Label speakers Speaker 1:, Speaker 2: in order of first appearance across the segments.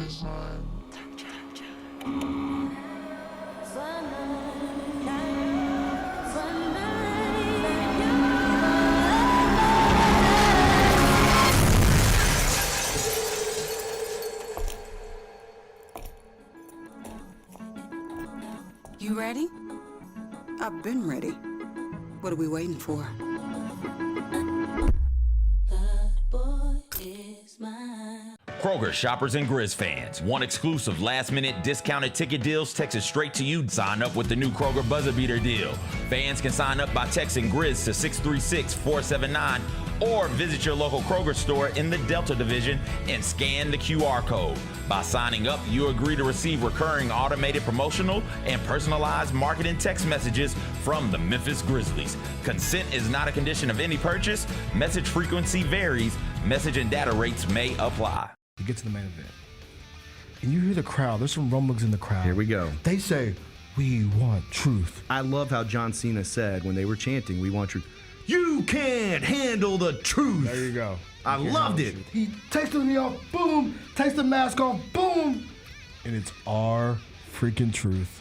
Speaker 1: You ready? I've been ready. What are we waiting for?
Speaker 2: Kroger shoppers and Grizz fans want exclusive last-minute discounted ticket deals texted straight to you. Sign up with the new Kroger Buzzer Beater deal. Fans can sign up by texting Grizz to 636-479 or visit your local Kroger store in the Delta Division and scan the QR code. By signing up, you agree to receive recurring automated promotional and personalized marketing text messages from the Memphis Grizzlies. Consent is not a condition of any purchase. Message frequency varies. Message and data rates may apply.
Speaker 3: You get to the main event, and you hear the crowd. There's some rumblings in the crowd.
Speaker 4: Here we go.
Speaker 3: They say, "We want truth."
Speaker 4: I love how John Cena said when they were chanting, "We want truth." You can't handle the truth.
Speaker 3: There you go.
Speaker 4: I loved it.
Speaker 3: He takes the knee off, boom. Takes the mask off, boom. And it's our freaking truth.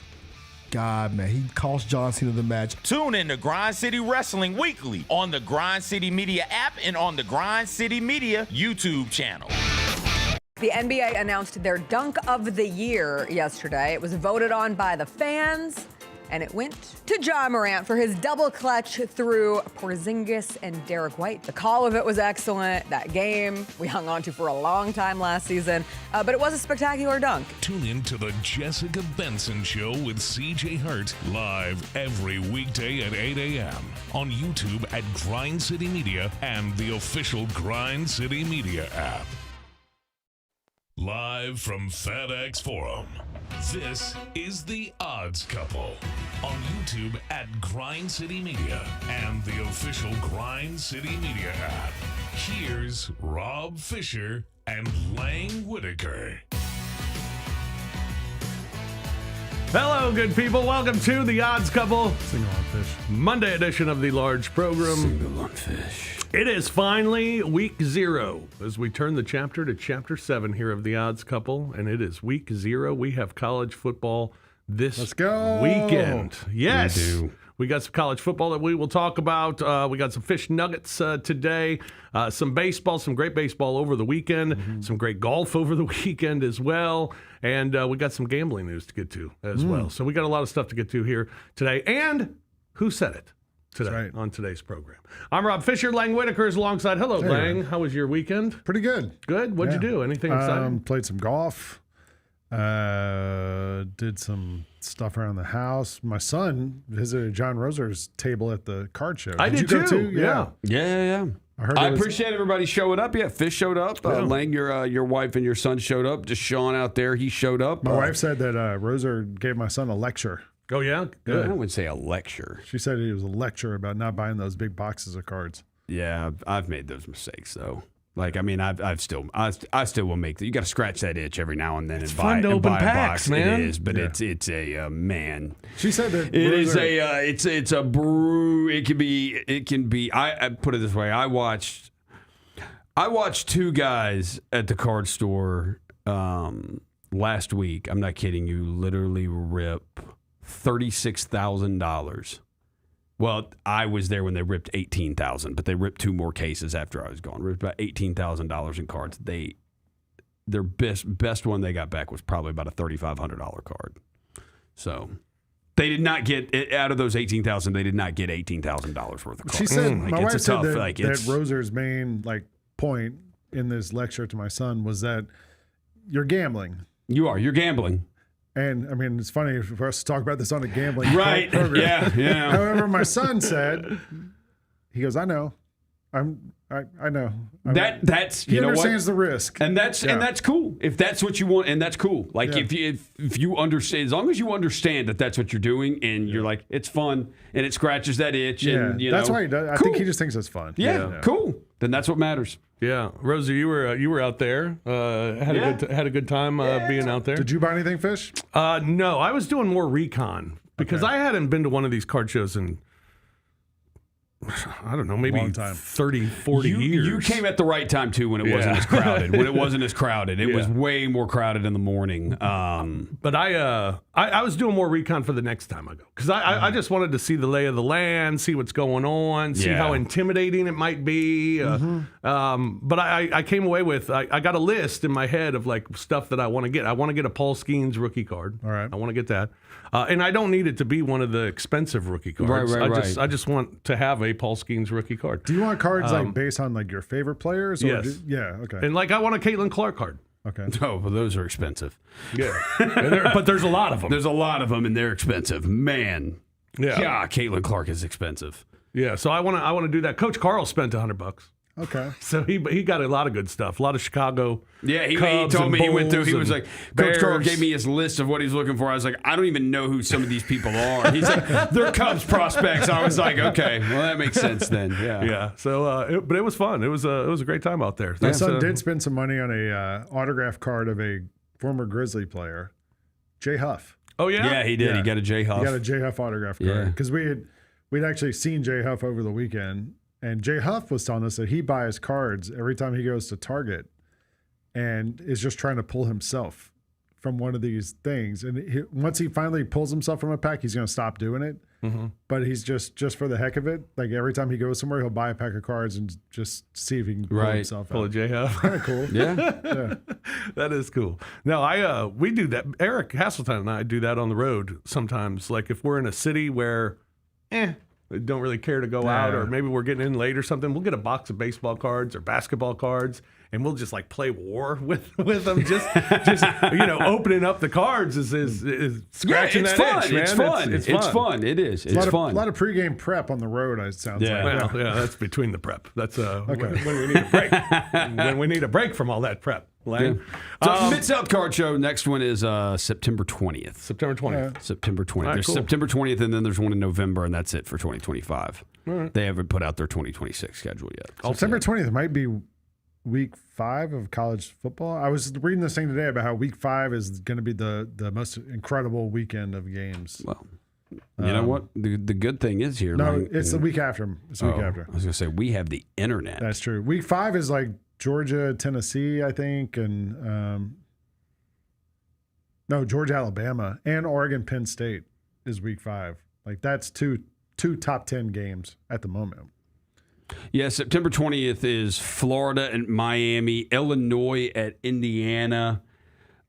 Speaker 3: God, man, he cost John Cena the match.
Speaker 2: Tune in to Grind City Wrestling weekly on the Grind City Media app and on the Grind City Media YouTube channel.
Speaker 5: The NBA announced their Dunk of the Year yesterday. It was voted on by the fans, and it went to Ja Morant for his double clutch through Porzingis and Derek White. The call of it was excellent. That game we hung on to for a long time last season, but it was a spectacular dunk.
Speaker 6: Tune in to the Jessica Benson Show with CJ Hart, live every weekday at 8 a.m. on YouTube at Grind City Media and the official Grind City Media app. Live from FedEx Forum, this is The Odds Couple on YouTube at Grind City Media and the official Grind City Media app. Here's Rob Fisher and Lang Whitaker.
Speaker 7: Hello, good people. Welcome to The Odds Couple.
Speaker 3: Single on fish.
Speaker 7: Monday edition of the large program.
Speaker 3: Single on fish.
Speaker 7: It is finally week 0 as we turn the chapter to chapter 7 here of The Odds Couple, and it is week 0. We have college football this weekend. Yes.
Speaker 3: We do.
Speaker 7: We got some college football that we will talk about. We got some fish nuggets today, some baseball, some great baseball over the weekend, some great golf over the weekend as well, and we got some gambling news to get to as well. So we got a lot of stuff to get to here today. And who said it today on today's program? I'm Rob Fisher. Lang Whitaker is alongside. Hello, Lang. How was your weekend?
Speaker 3: Pretty good.
Speaker 7: Good. What'd you do? Anything exciting?
Speaker 3: Played some golf. Did some stuff around the house. My son visited John Roser's table at the card show.
Speaker 7: I did
Speaker 3: you go
Speaker 7: too.
Speaker 3: too?
Speaker 8: Yeah. I appreciate everybody showing up. Yeah, Fish showed up. Lang, your wife and your son showed up. Just Sean out there, he showed up.
Speaker 3: My wife said that Roser gave my son a lecture.
Speaker 7: Oh, yeah? Good.
Speaker 8: I wouldn't say a lecture.
Speaker 3: She said it was a lecture about not buying those big boxes of cards.
Speaker 8: Yeah, I've made those mistakes though. Like, I mean, I still will make that. You got to scratch that itch every now and then and buy
Speaker 7: to open
Speaker 8: a
Speaker 7: packs,
Speaker 8: box.
Speaker 7: man.
Speaker 8: It is, but it's a man.
Speaker 3: She said that
Speaker 8: it's a brew. It can be. I put it this way. I watched 2 guys at the card store last week. I'm not kidding you. Literally rip $36,000. Well, I was there when they ripped $18,000, but they ripped 2 more cases after I was gone. Ripped about $18,000 in cards. Their best one they got back was probably about a $3,500 card. So they did not get out of those $18,000. They did not get $18,000 worth of cards.
Speaker 3: She said my wife said that
Speaker 8: that
Speaker 3: Roser's main point in this lecture to my son was that you're gambling.
Speaker 8: You're gambling.
Speaker 3: And I mean, it's funny for us to talk about this on a gambling
Speaker 8: right?
Speaker 3: program.
Speaker 8: Yeah.
Speaker 3: However, my son said, he goes, "I know, I know."
Speaker 8: That's
Speaker 3: he
Speaker 8: you know
Speaker 3: understands
Speaker 8: what?
Speaker 3: the risk,
Speaker 8: and that's cool. If that's what you want, and that's cool. Like if you understand, as long as you understand that that's what you're doing, and you're like, it's fun, and it scratches that itch, and
Speaker 3: that's why he does. I think he just thinks it's fun.
Speaker 8: Yeah, cool. Then that's what matters.
Speaker 7: Yeah, Rosie, you were out there. Had a good time being out there.
Speaker 3: Did you buy anything, Fish?
Speaker 7: No, I was doing more recon because I hadn't been to one of these card shows in I don't know, maybe
Speaker 3: Long time.
Speaker 7: 30, 40 years.
Speaker 8: You came at the right time, too, when it wasn't as crowded. When it wasn't as crowded. It was way more crowded in the morning.
Speaker 7: But I was doing more recon for the next time I go. Because I just wanted to see the lay of the land, see what's going on, see how intimidating it might be. But I came away with, I got a list in my head of like stuff that I want to get. I want to get a Paul Skeens rookie card.
Speaker 3: All right.
Speaker 7: I want to get that. And I don't need it to be one of the expensive rookie cards.
Speaker 8: Right.
Speaker 7: I just want to have a Paul Skeens rookie card.
Speaker 3: Do you want cards like based on like your favorite players? Or
Speaker 7: Yes.
Speaker 3: Yeah. Okay.
Speaker 7: And like I want a Caitlin Clark card.
Speaker 3: Okay.
Speaker 8: Oh, well, those are expensive.
Speaker 7: Yeah. But there's a lot of them.
Speaker 8: There's a lot of them, and they're expensive. Man.
Speaker 7: Yeah.
Speaker 8: Yeah, Caitlin Clark is expensive.
Speaker 7: Yeah. So I want to do that. Coach Carl spent $100.
Speaker 3: Okay.
Speaker 7: So he got a lot of good stuff. A lot of Chicago.
Speaker 8: Yeah, he
Speaker 7: Cubs
Speaker 8: told
Speaker 7: and
Speaker 8: me he went through.
Speaker 7: Bulls
Speaker 8: He was
Speaker 7: and
Speaker 8: like, Coach Carl
Speaker 7: Bears.
Speaker 8: gave me his list of what he's looking for. I was like, I don't even know who some of these people are. He's like, they're Cubs prospects. I was like, okay, well that makes sense then. Yeah.
Speaker 7: Yeah. So, but it was fun. It was a great time out there.
Speaker 3: My
Speaker 7: Thanks,
Speaker 3: son did spend some money on a autograph card of a former Grizzly player, Jay Huff.
Speaker 7: Oh yeah.
Speaker 8: Yeah, he did.
Speaker 3: Yeah.
Speaker 8: He got a J Huff.
Speaker 3: He got a Jay Huff autograph card
Speaker 8: Yeah.
Speaker 3: because we'd actually seen Jay Huff over the weekend, and Jay Huff was telling us that he buys cards every time he goes to Target, and is just trying to pull himself from one of these things. And once he finally pulls himself from a pack, he's going to stop doing it.
Speaker 7: Mm-hmm.
Speaker 3: But he's just for the heck of it. Like every time he goes somewhere, he'll buy a pack of cards and just see if he can pull
Speaker 8: Right.
Speaker 3: himself
Speaker 7: Pull a
Speaker 3: out.
Speaker 7: J Huff.
Speaker 3: Kind of cool.
Speaker 8: Yeah.
Speaker 7: That is cool. No, we do that. Eric Hasseltine and I do that on the road sometimes. Like if we're in a city where, we don't really care to go out, or maybe we're getting in late or something, we'll get a box of baseball cards or basketball cards, and we'll just like play war with them. Just opening up the cards is scratching
Speaker 8: it's
Speaker 7: that
Speaker 8: fun.
Speaker 7: itch, man.
Speaker 8: It's fun. It's fun. It is. It's fun.
Speaker 3: A lot of pregame prep on the road, it sounds
Speaker 8: Yeah.
Speaker 3: like.
Speaker 7: Well, yeah, that's between the prep. That's when we need a break. When we need a break from all that prep. Lane.
Speaker 8: So Mid-South Card Show, next one is September 20th.
Speaker 7: September 20th.
Speaker 8: September 20th.
Speaker 7: All right,
Speaker 8: There's
Speaker 7: cool.
Speaker 8: September 20th, and then there's one in November, and that's it for 2025. They haven't put out their 2026 schedule yet.
Speaker 3: September 20th might be week 5 of college football. I was reading this thing today about how week 5 is going to be the most incredible weekend of games.
Speaker 8: Well, you know what? The good thing is here.
Speaker 3: No,
Speaker 8: Lang,
Speaker 3: it's the week after. It's the week after.
Speaker 8: I was going to say, we have the internet.
Speaker 3: That's true. Week 5 is like Georgia, Tennessee, I think, and Georgia, Alabama, and Oregon, Penn State is week 5. Like that's two top 10 games at the moment.
Speaker 8: Yeah, September 20th is Florida and Miami, Illinois at Indiana.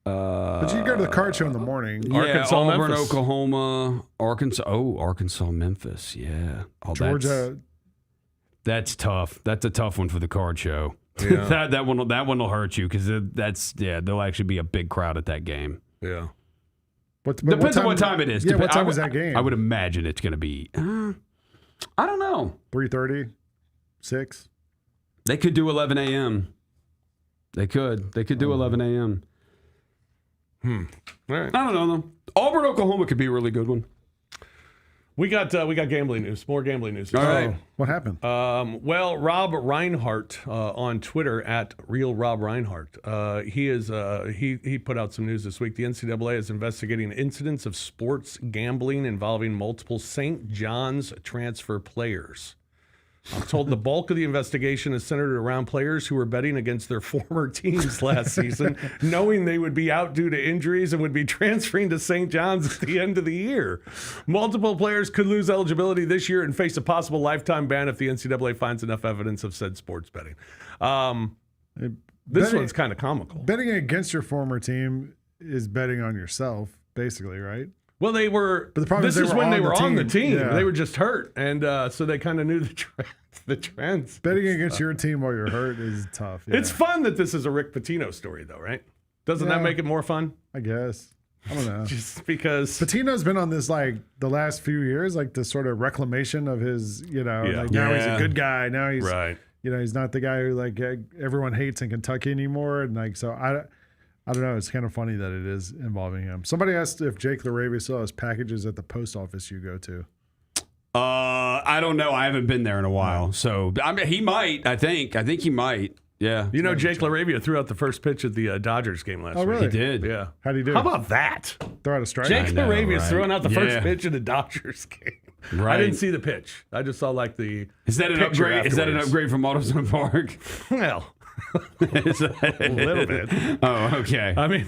Speaker 3: But you can go to the card show in the morning.
Speaker 7: Arkansas,
Speaker 8: Auburn,
Speaker 7: Memphis.
Speaker 8: Oklahoma, Arkansas. Oh, Arkansas, Memphis. Yeah. Oh,
Speaker 3: Georgia.
Speaker 8: That's tough. That's a tough one for the card show.
Speaker 7: Yeah.
Speaker 8: that one will hurt you because there'll actually be a big crowd at that game.
Speaker 7: Yeah.
Speaker 8: Depends on what time it is.
Speaker 3: Yeah, what time is that game?
Speaker 8: I would imagine it's going to be. I don't know.
Speaker 3: 3:30, 6.
Speaker 8: They could do 11 a.m. They could do 11 a.m.
Speaker 7: All right.
Speaker 8: I don't know though. Auburn, Oklahoma could be a really good one.
Speaker 7: We got gambling news. More gambling news.
Speaker 8: All right.
Speaker 3: What happened?
Speaker 7: Well, Rob Reinhart on Twitter at Real Rob Reinhart. He put out some news this week. The NCAA is investigating incidents of sports gambling involving multiple St. John's transfer players. I'm told the bulk of the investigation is centered around players who were betting against their former teams last season, knowing they would be out due to injuries and would be transferring to St. John's at the end of the year. Multiple players could lose eligibility this year and face a possible lifetime ban if the NCAA finds enough evidence of said sports betting. This one's kind of comical.
Speaker 3: Betting against your former team is betting on yourself, basically, right?
Speaker 7: Well, they were.
Speaker 3: But the problem is they were
Speaker 7: when
Speaker 3: on
Speaker 7: they
Speaker 3: the
Speaker 7: were on the
Speaker 3: team.
Speaker 7: team.
Speaker 3: Yeah.
Speaker 7: They were just hurt, and so they kind of knew the trends.
Speaker 3: Betting against your team while you're hurt is tough. Yeah.
Speaker 7: It's fun that this is a Rick Pitino story, though, right? Doesn't that make it more fun?
Speaker 3: I guess. I don't know.
Speaker 7: Just because
Speaker 3: Patino's been on this like the last few years, like this sort of reclamation of his, now he's a good guy. Now he's
Speaker 7: right.
Speaker 3: He's not the guy who like everyone hates in Kentucky anymore. And like, so I don't know. It's kind of funny that it is involving him. Somebody asked if Jake LaRavia still has packages at the post office you go to.
Speaker 8: I don't know. I haven't been there in a while. So, I mean, he might, I think he might. Yeah.
Speaker 7: Jake LaRavia threw out the first pitch at the Dodgers game last week.
Speaker 3: Oh, really?
Speaker 8: He did.
Speaker 7: Yeah.
Speaker 3: How'd he do?
Speaker 7: How about that?
Speaker 3: Throw out a strike?
Speaker 7: Jake
Speaker 8: I know,
Speaker 7: LaRavia's
Speaker 8: right?
Speaker 7: throwing out the first
Speaker 8: Yeah.
Speaker 7: pitch of the Dodgers game. I didn't see the pitch. I just saw like the.
Speaker 8: Is that an
Speaker 7: picture
Speaker 8: upgrade? Is that an
Speaker 7: afterwards.
Speaker 8: upgrade from AutoZone Park?
Speaker 7: Well,
Speaker 8: A
Speaker 7: little bit.
Speaker 8: Oh, okay.
Speaker 7: I mean,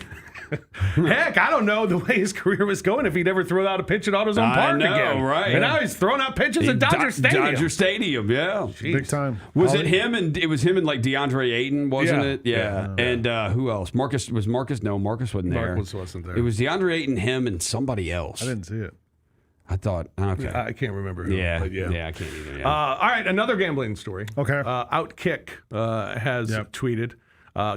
Speaker 7: heck, I don't know the way his career was going if he'd ever throw out a pitch at AutoZone Park again.
Speaker 8: Right?
Speaker 7: And now he's throwing out pitches at Dodger Stadium.
Speaker 8: Dodger Stadium, yeah.
Speaker 3: Big time.
Speaker 8: Was it him and like DeAndre Ayton, wasn't
Speaker 7: Yeah.
Speaker 8: it? Yeah. And who else? Marcus Marcus? No, Marcus wasn't there.
Speaker 7: Marcus wasn't there.
Speaker 8: It was DeAndre Ayton, him, and somebody else.
Speaker 3: I didn't see it.
Speaker 8: I thought, okay.
Speaker 7: I can't remember who.
Speaker 8: Yeah,
Speaker 7: but yeah.
Speaker 8: I can't either. Yeah.
Speaker 7: All right, another gambling story.
Speaker 3: Okay.
Speaker 7: Outkick has tweeted,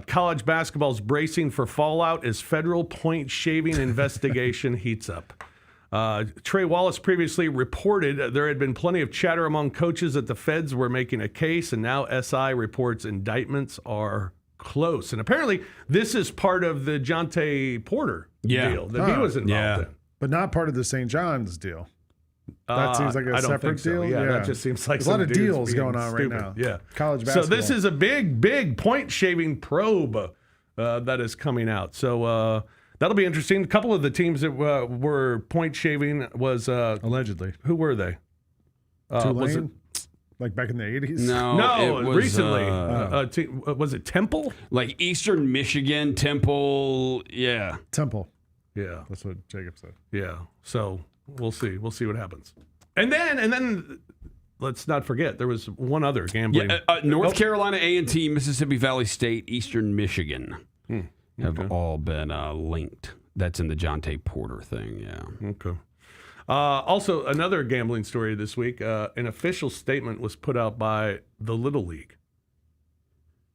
Speaker 7: college basketball's bracing for fallout as federal point shaving investigation heats up. Trey Wallace previously reported there had been plenty of chatter among coaches that the feds were making a case, and now SI reports indictments are close. And apparently this is part of the Jonte Porter deal that he was involved in.
Speaker 3: But not part of the St. John's deal. That seems like a
Speaker 7: I don't
Speaker 3: separate
Speaker 7: think so.
Speaker 3: deal.
Speaker 7: Yeah, that just seems like
Speaker 3: There's a lot
Speaker 7: some
Speaker 3: of
Speaker 7: dudes
Speaker 3: deals
Speaker 7: being
Speaker 3: going on
Speaker 7: stupid.
Speaker 3: right now.
Speaker 7: Yeah,
Speaker 3: college basketball.
Speaker 7: So this is a big point shaving probe that is coming out. So that'll be interesting. A couple of the teams that were point shaving was
Speaker 3: allegedly.
Speaker 7: Who were they? Was it,
Speaker 3: like back in the 80s?
Speaker 8: No, it was,
Speaker 7: recently. Was it Temple?
Speaker 8: Like Eastern Michigan, Temple, yeah.
Speaker 3: Temple.
Speaker 7: Yeah.
Speaker 3: That's what Jacob said.
Speaker 7: Yeah. So we'll see. We'll see what happens. And then let's not forget there was one other gambling.
Speaker 8: North Carolina A&T, Mississippi Valley State, Eastern Michigan have all been linked. That's in the Jonte Porter thing, yeah.
Speaker 7: Okay. Also, another gambling story this week. An official statement was put out by the Little League.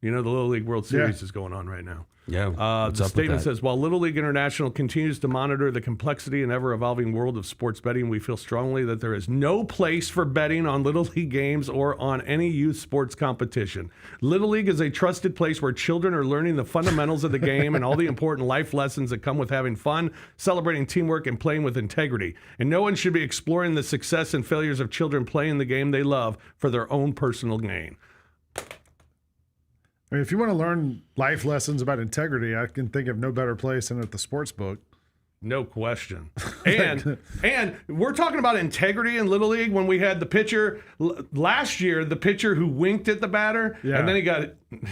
Speaker 7: You know, the Little League World Series is going on right now.
Speaker 8: Yeah.
Speaker 7: The statement says, while Little League International continues to monitor the complexity and ever-evolving world of sports betting, we feel strongly that there is no place for betting on Little League games or on any youth sports competition. Little League is a trusted place where children are learning the fundamentals of the game and all the important life lessons that come with having fun, celebrating teamwork, and playing with integrity. And no one should be exploring the success and failures of children playing the game they love for their own personal gain.
Speaker 3: I mean, if you want to learn life lessons about integrity, I can think of no better place than at the sports book.
Speaker 7: No question. And we're talking about integrity in Little League when we had the pitcher last year, the pitcher who winked at the batter, and then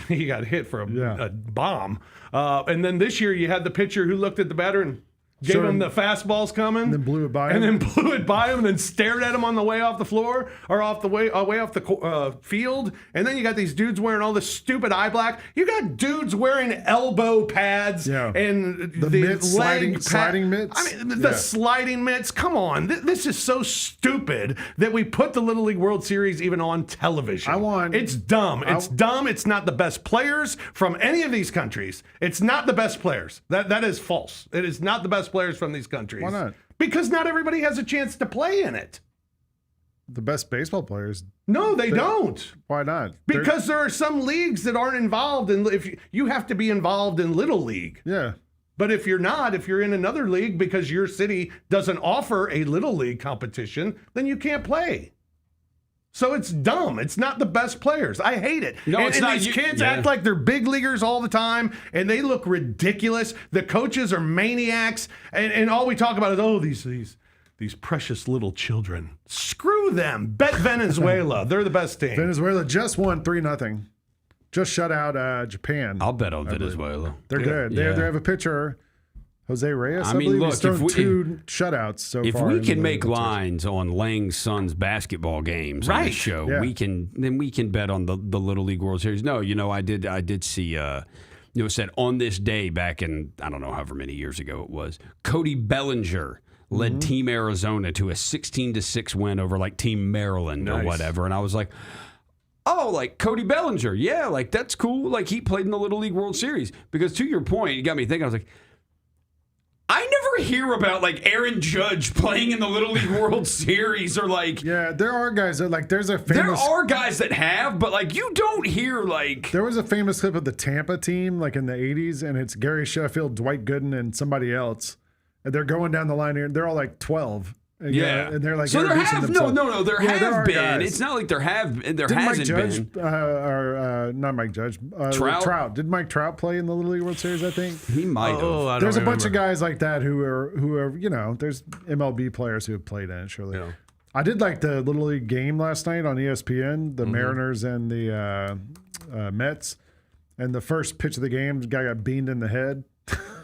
Speaker 7: he got hit for a bomb. And then this year you had the pitcher who looked at the batter and gave him the fastballs coming,
Speaker 3: and then blew it by him,
Speaker 7: and then stared at him on the way off the floor or off the way off the field. And then you got these dudes wearing all this stupid eye black. You got dudes wearing elbow pads and
Speaker 3: the mitts, sliding mitts.
Speaker 7: I mean, the sliding mitts. Come on, this is so stupid that we put the Little League World Series even on television. It's dumb. It's dumb. It's not the best players from any of these countries. It's not the best players. That is false. It is not the best players from these countries.
Speaker 3: Why not?
Speaker 7: Because not everybody has a chance to play in it.
Speaker 3: The best baseball players.
Speaker 7: No, they don't.
Speaker 3: Why not?
Speaker 7: Because there are some leagues that aren't involved in. If you have to be involved in Little League.
Speaker 3: Yeah.
Speaker 7: But if you're not, if you're in another league because your city doesn't offer a Little League competition, then you can't play. So it's dumb. It's not the best players. I hate it.
Speaker 8: No, it's not.
Speaker 7: These kids act like they're big leaguers all the time, and they look ridiculous. The coaches are maniacs, and all we talk about is, these precious little children. Screw them. Bet Venezuela. They're the best team.
Speaker 3: Venezuela just won 3-0. Just shut out Japan.
Speaker 8: I'll bet on Venezuela.
Speaker 3: They're good. They have a pitcher, Jose Reyes. I
Speaker 8: mean,
Speaker 3: believe.
Speaker 8: look,
Speaker 3: he's thrown 2 shutouts so
Speaker 8: if
Speaker 3: far.
Speaker 8: If we can make lines on Lang's son's basketball games on the show, we can bet on the Little League World Series. No, I did see it said on this day back in, I don't know however many years ago it was, Cody Bellinger led Team Arizona to a 16-6 win over like Team Maryland or whatever, and I was like, oh, like Cody Bellinger, yeah, like that's cool. Like he played in the Little League World Series. Because to your point, you got me thinking. I was like, I never hear about like Aaron Judge playing in the Little League World Series or like.
Speaker 3: Yeah, there are guys that like. There's a famous.
Speaker 8: There are guys that have, but like you don't hear like.
Speaker 3: There was a famous clip of the Tampa team like in the '80s, and it's Gary Sheffield, Dwight Gooden, and somebody else, and they're going down the line here. They're all like 12.
Speaker 8: Yeah,
Speaker 3: and they're like,
Speaker 8: so there have
Speaker 3: themselves.
Speaker 8: There have been. Guys. It's not like there hasn't
Speaker 3: Mike Judge,
Speaker 8: been.
Speaker 3: Not Mike Judge.
Speaker 8: Trout.
Speaker 3: Did Mike Trout play in the Little League World Series? I think
Speaker 8: he might have.
Speaker 3: There's a bunch of guys like that who are there's MLB players who have played in it. Surely.
Speaker 7: Yeah.
Speaker 3: I did like the Little League game last night on ESPN, the Mariners and the Mets. And the first pitch of the game, the guy got beamed in the head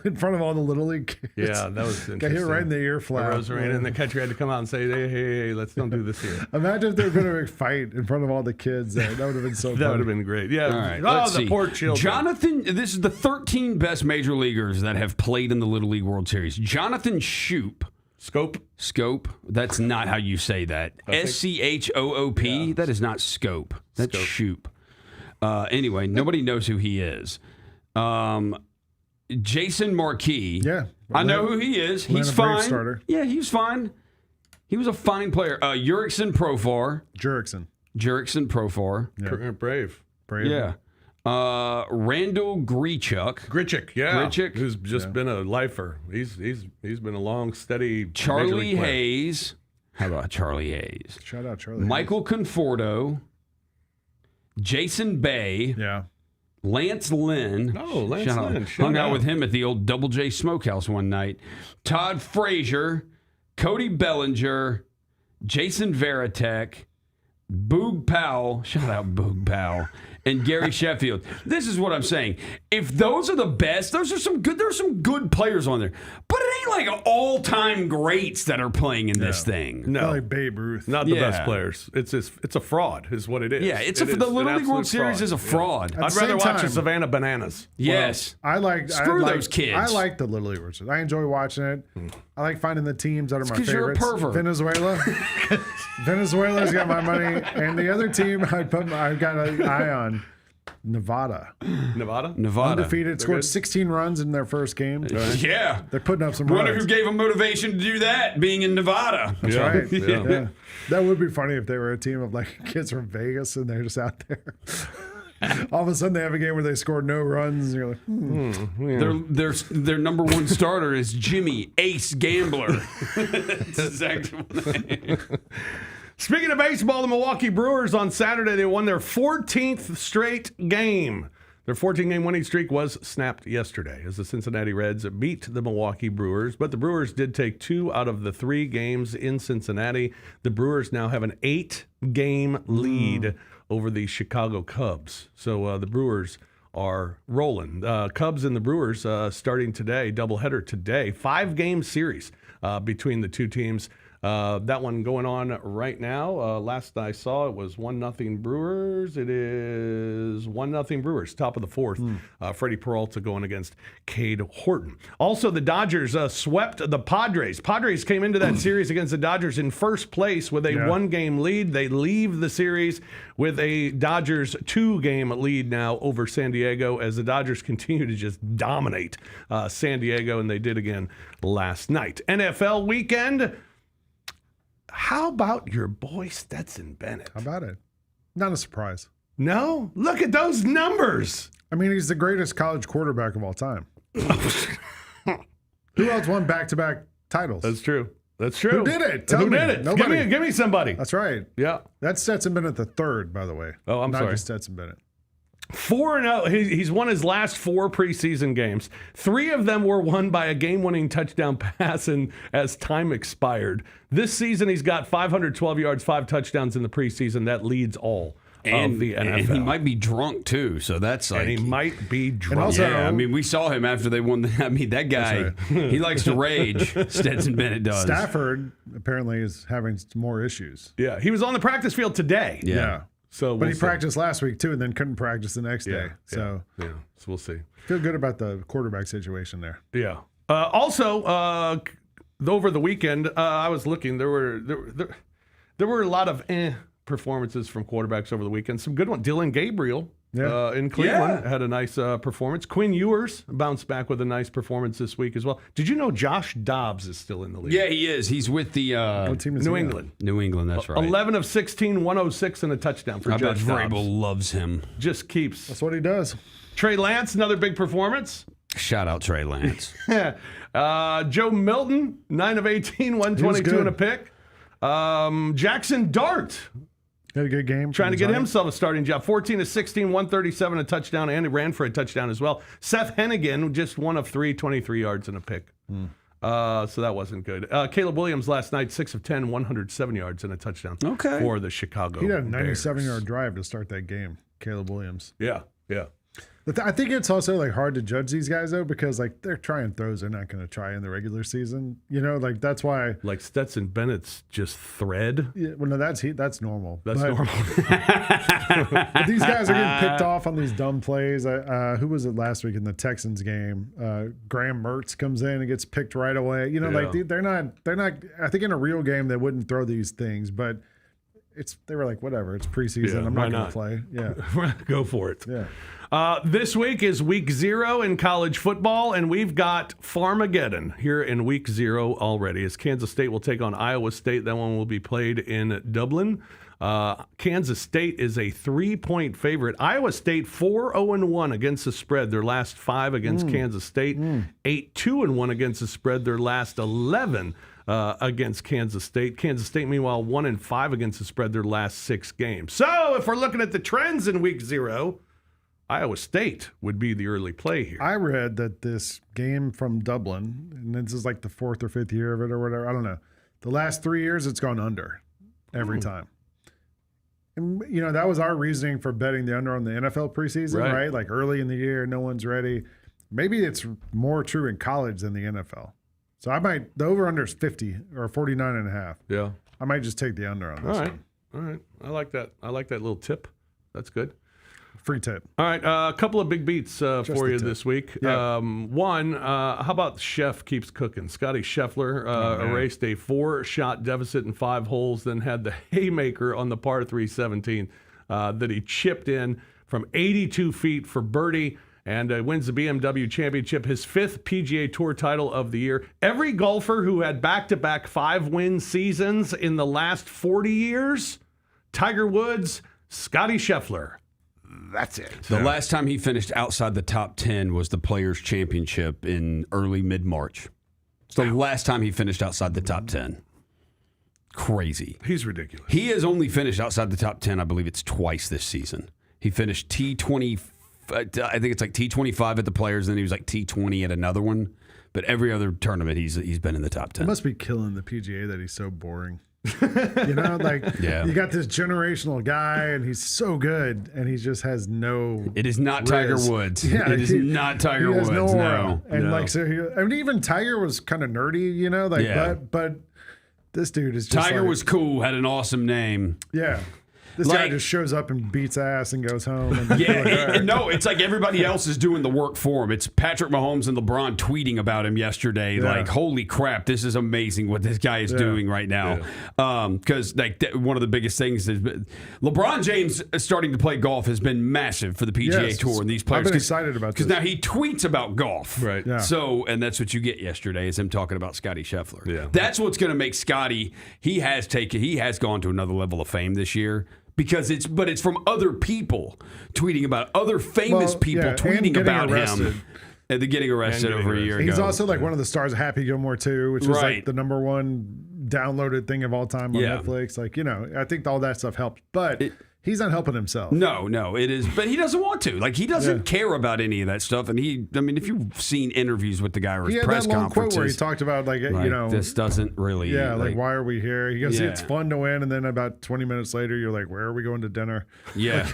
Speaker 3: in front of all the Little League kids.
Speaker 7: Yeah, that was interesting.
Speaker 3: Got hit right in the ear flap.
Speaker 7: The Rosarina, and the catcher had to come out and say, hey, let's don't do this here.
Speaker 3: Imagine if they were going to fight in front of all the kids. That would have been so
Speaker 7: That
Speaker 3: funny.
Speaker 7: would have been great. Yeah.
Speaker 8: All right,
Speaker 7: Oh,
Speaker 8: let's
Speaker 7: the
Speaker 8: see.
Speaker 7: poor children.
Speaker 8: Jonathan, this is the 13 best major leaguers that have played in the Little League World Series. Jonathan Schoop. Scope. That's not how you say that. Schoop.
Speaker 7: Yeah.
Speaker 8: That is not scope. That's Shoop. Anyway, nobody knows who he is. Jason Marquis.
Speaker 3: Yeah.
Speaker 8: I know who he is. He's
Speaker 3: Atlanta Braves
Speaker 8: fine.
Speaker 3: starter.
Speaker 8: Yeah, he's fine. He was a fine player. Jurickson Profar.
Speaker 3: Jurickson.
Speaker 7: Brave.
Speaker 8: Yeah. Randall
Speaker 7: Grichuk, yeah.
Speaker 8: Grichuk.
Speaker 7: Who's just been a lifer. He's been a long, steady Major
Speaker 8: Charlie
Speaker 7: League player.
Speaker 8: Hayes. How about Charlie Hayes?
Speaker 3: Shout out Charlie.
Speaker 8: Michael Conforto. Jason Bay.
Speaker 3: Yeah.
Speaker 8: Lance Lynn.
Speaker 7: Oh, Lance
Speaker 8: Shout out.
Speaker 7: Lynn.
Speaker 8: Hung out with him at the old Double J Smokehouse one night. Todd Frazier. Cody Bellinger. Jason Varitek. Boog Powell. Shout out Boog Powell. And Gary Sheffield. This is what I'm saying. If those are the best, there's some good players on there. But it ain't like all-time greats that are playing in this thing.
Speaker 7: No.
Speaker 3: Like Babe Ruth.
Speaker 7: Not the
Speaker 8: Yeah.
Speaker 7: best players. It's a fraud, is what it is.
Speaker 8: Yeah,
Speaker 7: It
Speaker 8: the
Speaker 7: is
Speaker 8: Little
Speaker 7: an
Speaker 8: League World
Speaker 7: absolute
Speaker 8: Series
Speaker 7: fraud.
Speaker 8: is a fraud.
Speaker 3: At the
Speaker 7: I'd rather
Speaker 3: same
Speaker 7: watch the
Speaker 3: time-
Speaker 7: Savannah Bananas.
Speaker 8: Yes.
Speaker 3: Screw
Speaker 8: those kids.
Speaker 3: I like the Little League World Series. I enjoy watching it. I like finding the teams that are my
Speaker 8: 'cause you're a
Speaker 3: favorites.
Speaker 8: pervert.
Speaker 3: Venezuela. Venezuela's got my money, and the other team I've got an eye on. Nevada.
Speaker 7: Nevada?
Speaker 3: Undefeated. Scored
Speaker 7: good?
Speaker 3: 16 runs in their first game.
Speaker 8: Yeah.
Speaker 3: They're putting up some
Speaker 8: Wonder
Speaker 3: runs.
Speaker 8: who gave them motivation to do that, being in Nevada.
Speaker 3: That's
Speaker 7: Yeah.
Speaker 3: right.
Speaker 7: Yeah.
Speaker 3: Yeah. That would be funny if they were a team of like kids from Vegas and they're just out there. All of a sudden they have a game where they scored no runs. And you're like,
Speaker 8: Their number one starter is Jimmy Ace Gambler. That's his actual name.
Speaker 7: Speaking of baseball, the Milwaukee Brewers on Saturday, they won their 14th straight game. Their 14-game winning streak was snapped yesterday as the Cincinnati Reds beat the Milwaukee Brewers. But the Brewers did take 2 out of the 3 games in Cincinnati. The Brewers now have an 8-game lead over the Chicago Cubs. So the Brewers are rolling. Cubs and the Brewers starting today, doubleheader today. 5-game series between the two teams. That one going on right now. Last I saw, it was 1-0 Brewers. It is 1-0 Brewers, top of the 4th. Freddie Peralta going against Cade Horton. Also, the Dodgers swept the Padres. Padres came into that series against the Dodgers in first place with a 1-game lead. They leave the series with a Dodgers 2-game lead now over San Diego as the Dodgers continue to just dominate San Diego, and they did again last night. NFL weekend. How about your boy Stetson Bennett?
Speaker 3: how about it? Not a surprise.
Speaker 7: No? Look at those numbers.
Speaker 3: I mean, he's the greatest college quarterback of all time. Who else won back-to-back titles?
Speaker 7: That's true. That's true.
Speaker 3: Who did it? Tell
Speaker 7: Who
Speaker 3: me.
Speaker 7: did it?
Speaker 3: Nobody.
Speaker 7: Give me somebody.
Speaker 3: That's right.
Speaker 7: Yeah.
Speaker 3: That's Stetson Bennett the third, by the way.
Speaker 7: Oh, I'm
Speaker 3: Not
Speaker 7: sorry.
Speaker 3: just Stetson Bennett.
Speaker 7: 4-0. He's won his last 4 preseason games. 3 of them were won by a game-winning touchdown pass and as time expired. This season, he's got 512 yards, 5 touchdowns in the preseason. That leads all of the NFL.
Speaker 8: And he might be drunk, too. So that's like.
Speaker 7: And he might be drunk.
Speaker 3: also-
Speaker 8: Yeah, I mean, we saw him after they won. That guy, he likes to rage. Stetson Bennett does.
Speaker 3: Stafford apparently is having some more issues.
Speaker 7: Yeah, he was on the practice field today.
Speaker 8: Yeah.
Speaker 7: So
Speaker 3: But
Speaker 7: we'll
Speaker 3: he
Speaker 7: see.
Speaker 3: practiced last week, too, and then couldn't practice the next day. So
Speaker 7: Yeah, so we'll see.
Speaker 3: feel good about the quarterback situation there.
Speaker 7: Yeah. Also, over the weekend, I was looking. There were a lot of performances from quarterbacks over the weekend. Some good ones. Dylan Gabriel in Cleveland had a nice performance. Quinn Ewers bounced back with a nice performance this week as well. Did you know Josh Dobbs is still in the league?
Speaker 8: Yeah, he is. He's with the
Speaker 3: What team is
Speaker 7: New
Speaker 3: he on?
Speaker 7: England.
Speaker 8: New England. That's right.
Speaker 7: 11 of 16, 106, and a touchdown for
Speaker 8: I bet
Speaker 7: Josh Dobbs.
Speaker 8: Vrabel loves him.
Speaker 7: Just keeps.
Speaker 3: That's what he does.
Speaker 7: Trey Lance, another big performance.
Speaker 8: Shout out Trey Lance.
Speaker 7: Joe Milton, 9 of 18, 122
Speaker 3: good.
Speaker 7: and a pick. Jackson Dart,
Speaker 3: Had a good game.
Speaker 7: trying to
Speaker 3: from
Speaker 7: get
Speaker 3: Zion.
Speaker 7: himself a starting job. 14 of 16, 137, a touchdown, and he ran for a touchdown as well. Seth Hennigan, just 1 of 3, 23 yards and a pick. So that wasn't good. Caleb Williams last night, 6 of 10, 107 yards and a touchdown for the Chicago
Speaker 3: He had a
Speaker 7: Bears.
Speaker 3: 97-yard drive to start that game, Caleb Williams.
Speaker 7: Yeah.
Speaker 3: But I think it's also like hard to judge these guys though, because like they're trying throws they're not going to try in the regular season. You know, like that's why.
Speaker 7: Like Stetson Bennett's just thread.
Speaker 3: Yeah, well, no, that's normal.
Speaker 7: That's
Speaker 3: but,
Speaker 7: normal.
Speaker 3: but these guys are getting picked off on these dumb plays. Who was it last week in the Texans game? Graham Mertz comes in and gets picked right away. You know, like they're not. I think in a real game they wouldn't throw these things, but they were like, whatever, it's preseason.
Speaker 7: Yeah,
Speaker 3: I'm
Speaker 7: why
Speaker 3: not going to
Speaker 7: not?
Speaker 3: play. Yeah,
Speaker 7: Go for it.
Speaker 3: yeah.
Speaker 7: This week is week 0 in college football, and we've got Farmageddon here in week 0 already. As Kansas State will take on Iowa State. That one will be played in Dublin. Kansas State is a 3-point favorite. Iowa State 4-0-1 against the spread. Their last 5 against Kansas State. 8-2-1 against the spread. Their last 11 against Kansas State. Kansas State, meanwhile, 1-5 against the spread. Their last 6 games. So if we're looking at the trends in week 0. Iowa State would be the early play here.
Speaker 3: I read that this game from Dublin, and this is like the 4th or 5th year of it or whatever, I don't know. The last 3 years, it's gone under every time. And, you know, that was our reasoning for betting the under on the NFL preseason, right? Like early in the year, no one's ready. Maybe it's more true in college than the NFL. So the over-under is 50 or 49.5.
Speaker 7: Yeah.
Speaker 3: I might just take the under on this one.
Speaker 7: All right. I like that. I like that little tip. That's good.
Speaker 3: Free tip.
Speaker 7: All right, a couple of big beats for you this week.
Speaker 3: Yeah.
Speaker 7: One, how about Chef keeps cooking? Scotty Scheffler erased a 4-shot deficit in 5 holes, then had the haymaker on the par 3 17 that he chipped in from 82 feet for birdie and wins the BMW Championship, his 5th PGA Tour title of the year. Every golfer who had back-to-back 5-win seasons in the last 40 years, Tiger Woods, Scotty Scheffler. That's it.
Speaker 8: The last time he finished outside the top 10 was the Players' Championship in early mid-March. It's the last time he finished outside the top 10. Crazy.
Speaker 7: He's ridiculous.
Speaker 8: He has only finished outside the top 10, I believe it's twice this season. He finished T20, I think it's like T25 at the Players, and then he was like T20 at another one. But every other tournament, he's been in the top 10.
Speaker 3: It must be killing the PGA that he's so boring. You know, like you got this generational guy and he's so good and he just has no.
Speaker 8: It is not Tiger Woods.
Speaker 3: Yeah,
Speaker 8: it is not Tiger
Speaker 3: Woods.
Speaker 8: No aura.
Speaker 3: And like so, I mean, even Tiger was kind of nerdy, you know, like but this dude is just
Speaker 8: Tiger was cool, had an awesome name.
Speaker 3: Yeah. This guy just shows up and beats ass and goes home. And
Speaker 8: no, it's like everybody else is doing the work for him. It's Patrick Mahomes and LeBron tweeting about him yesterday. Like, holy crap, this is amazing what this guy is doing right now. Because one of the biggest things is LeBron James starting to play golf has been massive for the PGA Tour and these players.
Speaker 3: I've been excited about this.
Speaker 8: Because now he tweets about golf.
Speaker 7: Right.
Speaker 3: Yeah.
Speaker 8: So, and that's what you get yesterday is him talking about Scotty Scheffler.
Speaker 7: Yeah.
Speaker 8: That's what's going to make Scotty, he has gone to another level of fame this year. Because it's from other people tweeting about other famous people tweeting about him. And the getting arrested over a year ago.
Speaker 3: He's also like one of the stars of Happy Gilmore 2, which was like the number 1 downloaded thing of all time on Netflix. Like, you know, I think all that stuff helped. But he's not helping himself.
Speaker 8: No, it is. But he doesn't want to. Like, he doesn't care about any of that stuff. And if you've seen interviews with the guy or his press
Speaker 3: conferences. He had that long
Speaker 8: conferences.
Speaker 3: quote where he talked about, like, you know.
Speaker 8: This doesn't really.
Speaker 3: Yeah, like why are we here? He goes, it's fun to win. And then about 20 minutes later, you're like, where are we going to dinner?
Speaker 8: Yeah.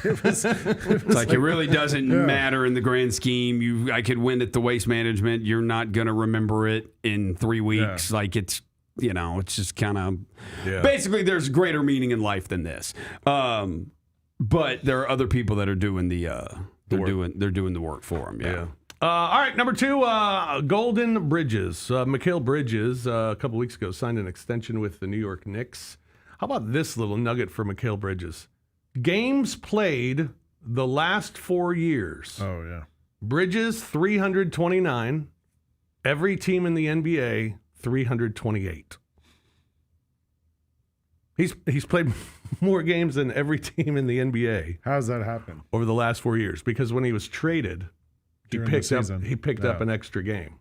Speaker 8: Like, it really doesn't matter in the grand scheme. I could win at the Waste Management. You're not going to remember it in 3 weeks. Like, it's. You know, it's just kind of basically there's greater meaning in life than this. But there are other people that are doing they're doing the work for him. Yeah.
Speaker 7: All right, number 2, Golden Bridges. Mikal Bridges a couple weeks ago signed an extension with the New York Knicks. How about this little nugget for Mikal Bridges? Games played the last 4 years.
Speaker 3: Oh yeah.
Speaker 7: Bridges 329. Every team in the NBA 328. He's played more games than every team in the NBA.
Speaker 3: How does that happen?
Speaker 7: Over the last 4 years, because when he was traded, he picked up an extra game.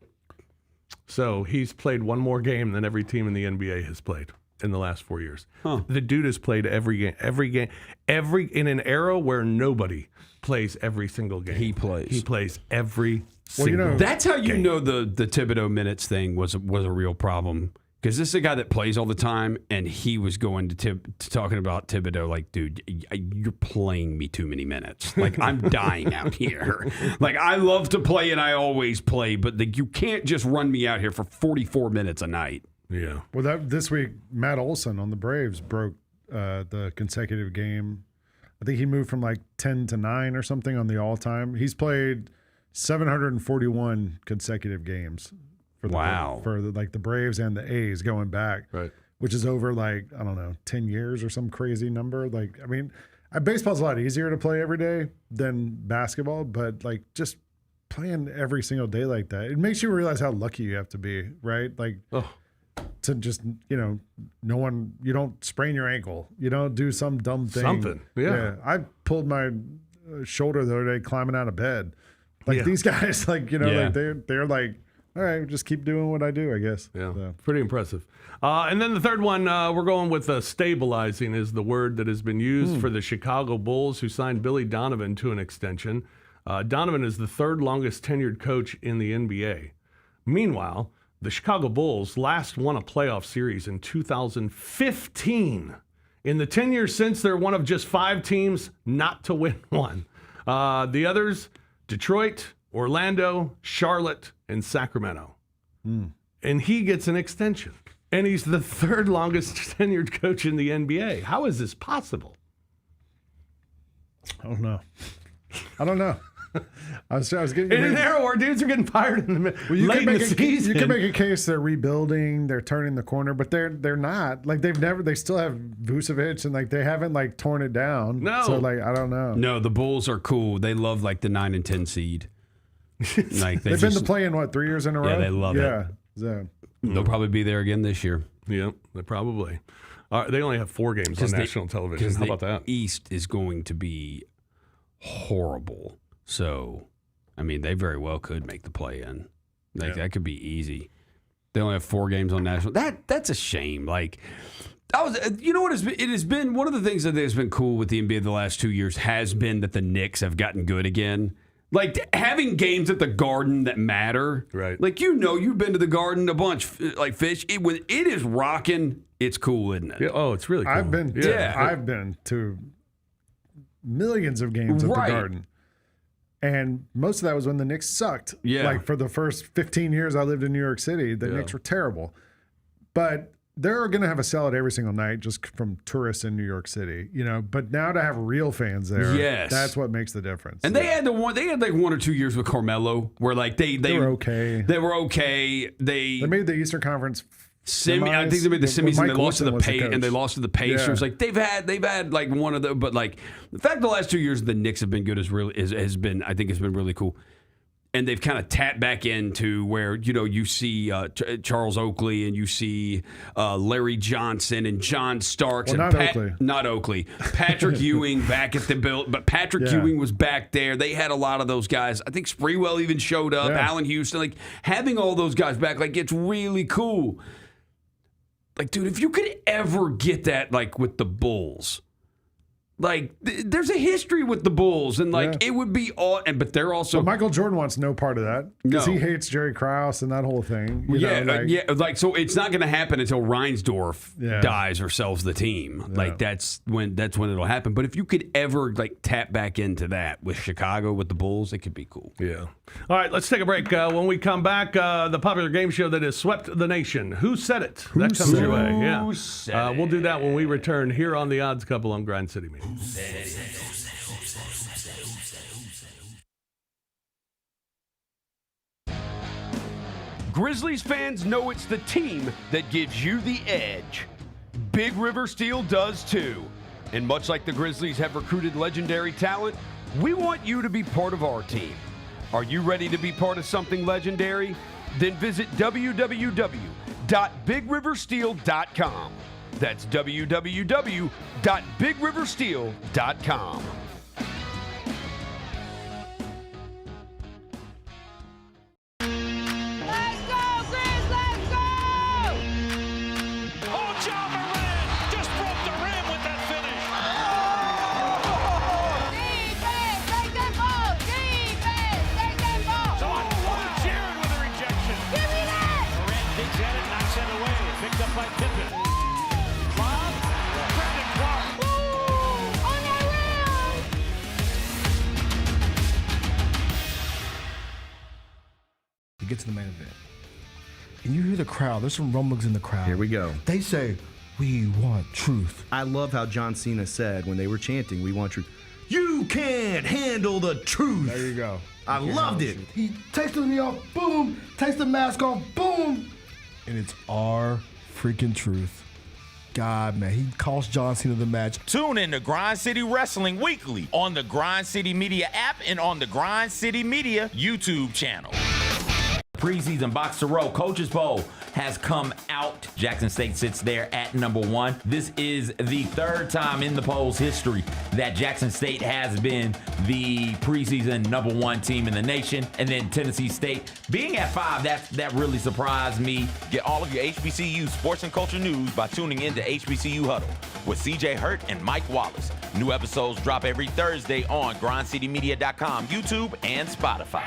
Speaker 7: So he's played one more game than every team in the NBA has played. in the last 4 years. The dude has played every game, in an era where nobody plays every single game. He plays every single game.
Speaker 8: That's how you know the Thibodeau minutes thing was a real problem. Because this is a guy that plays all the time, and he was going to talking about Thibodeau like, dude, you're playing me too many minutes. Like, I'm dying out here. Like, I love to play, and I always play, but you can't just run me out here for 44 minutes a night.
Speaker 7: Yeah.
Speaker 3: Well, this week, Matt Olson on the Braves broke the consecutive game. I think he moved from like 10 to 9 or something on the all-time. He's played 741 consecutive games. For the Braves and the A's going back,
Speaker 7: right?
Speaker 3: Which is over 10 years or some crazy number. Like, I mean, baseball's a lot easier to play every day than basketball, but like just playing every single day like that, it makes you realize how lucky you have to be, right? Like to just you don't sprain your ankle, you don't do some dumb thing.
Speaker 7: Something, yeah.
Speaker 3: I pulled my shoulder the other day climbing out of bed. Like these guys, like they're like. All right, just keep doing what I do, I guess.
Speaker 7: Yeah,
Speaker 3: so.
Speaker 7: Pretty impressive. And then the third one, we're going with stabilizing is the word that has been used for the Chicago Bulls, who signed Billy Donovan to an extension. Donovan is the third longest tenured coach in the NBA. Meanwhile, the Chicago Bulls last won a playoff series in 2015. In the 10 years since, they're one of just 5 teams not to win one. The others, Detroit, Orlando, Charlotte, and Sacramento. And he gets an extension. And he's the third longest tenured coach in the NBA. How is this possible?
Speaker 3: I don't know. I was getting
Speaker 7: in an era where dudes are getting fired in the late in the season.
Speaker 3: You can make a case they're rebuilding, they're turning the corner, but they're not. Like they still have Vucevic, and like they haven't like torn it down.
Speaker 7: No.
Speaker 3: So like I don't know.
Speaker 8: No, the Bulls are cool. They love like the 9 and 10 seed. Like
Speaker 3: they've been to playing 3 years in a row.
Speaker 8: Yeah, they love it.
Speaker 3: Yeah.
Speaker 8: They'll probably be there again this year.
Speaker 7: Yeah, they probably. They only have 4 games on national television. How about that?
Speaker 8: East is going to be horrible. So, I mean, they very well could make the play-in. Like that could be easy. They only have 4 games on national. That's a shame. Like, you know what it has been one of the things that has been cool with the NBA the last 2 years has been that the Knicks have gotten good again. Like having games at the Garden that matter.
Speaker 7: Right.
Speaker 8: Like, you've been to the Garden a bunch, like Fish. When it is rocking, it's cool, isn't it?
Speaker 7: Yeah. Oh, it's really cool.
Speaker 3: I've been to millions of games at the Garden. And most of that was when the Knicks sucked.
Speaker 8: Yeah. Like
Speaker 3: for the first 15 years I lived in New York City, the Knicks were terrible. But they're going to have a sellout every single night just from tourists in New York City, But now to have real fans there, that's what makes the difference.
Speaker 8: And they had like 1 or 2 years with Carmelo where like they were okay. They were okay. They
Speaker 3: made the Eastern Conference
Speaker 8: semis. I think they made the semis and they lost to the Pacers. Like they've had like one of the, but like the fact the last 2 years the Knicks have been good has been really cool. And they've kind of tapped back into where, you see Charles Oakley and you see Larry Johnson and John Starks.
Speaker 3: Well,
Speaker 8: and not Oakley. Patrick Ewing back at the build. But Patrick Ewing was back there. They had a lot of those guys. I think Sprewell even showed up.
Speaker 3: Yeah.
Speaker 8: Allen Houston. Like, having all those guys back, like, it's really cool. Like, dude, if you could ever get that, like, with the Bulls. Like, there's a history with the Bulls, and like it would be all. But they're also.
Speaker 3: But Michael Jordan wants no part of that because he hates Jerry Krause and that whole thing.
Speaker 8: So it's not going to happen until Reinsdorf dies or sells the team. Yeah. Like that's when it'll happen. But if you could ever like tap back into that with Chicago with the Bulls, it could be cool.
Speaker 7: Yeah. All right, let's take a break. When we come back, the popular game show that has swept the nation. Who said it? That comes your way. Yeah. We'll do that when we return here on the Odds Couple on Grind City Media.
Speaker 9: Grizzlies fans know it's the team that gives you the edge. Big River Steel does too. And much like the Grizzlies have recruited legendary talent, we want you to be part of our team. Are you ready to be part of something legendary? Then visit www.bigriversteel.com. That's www.bigriversteel.com.
Speaker 10: Let's go, Grizz! Let's go! Oh, Ja Morant! get it, knocks it away. Picked up by Pippen. Lob, Brandon Clark.
Speaker 11: You get to the main event, and you hear the crowd. There's some rumblings in the crowd.
Speaker 4: Here we go.
Speaker 11: They say, "We want truth."
Speaker 4: I love how John Cena said when they were chanting, "We want truth." You can't handle the truth.
Speaker 3: There you go.
Speaker 4: I loved it.
Speaker 11: He takes the knee off, boom. Takes the mask off, boom. And it's our freaking truth. God, man, he cost John Cena the match.
Speaker 2: Tune in to Grind City Wrestling weekly on the Grind City Media app and on the Grind City Media YouTube channel. Preseason Box to Row Coaches Poll has come out. Jackson State sits there at number 1. This is the third time in the poll's history that Jackson State has been the preseason number 1 team in the nation. And then Tennessee State being at 5, that really surprised me. Get all of your HBCU sports and culture news by tuning in to HBCU Huddle with CJ Hurt and Mike Wallace. New episodes drop every Thursday on grindcitymedia.com, YouTube, and Spotify.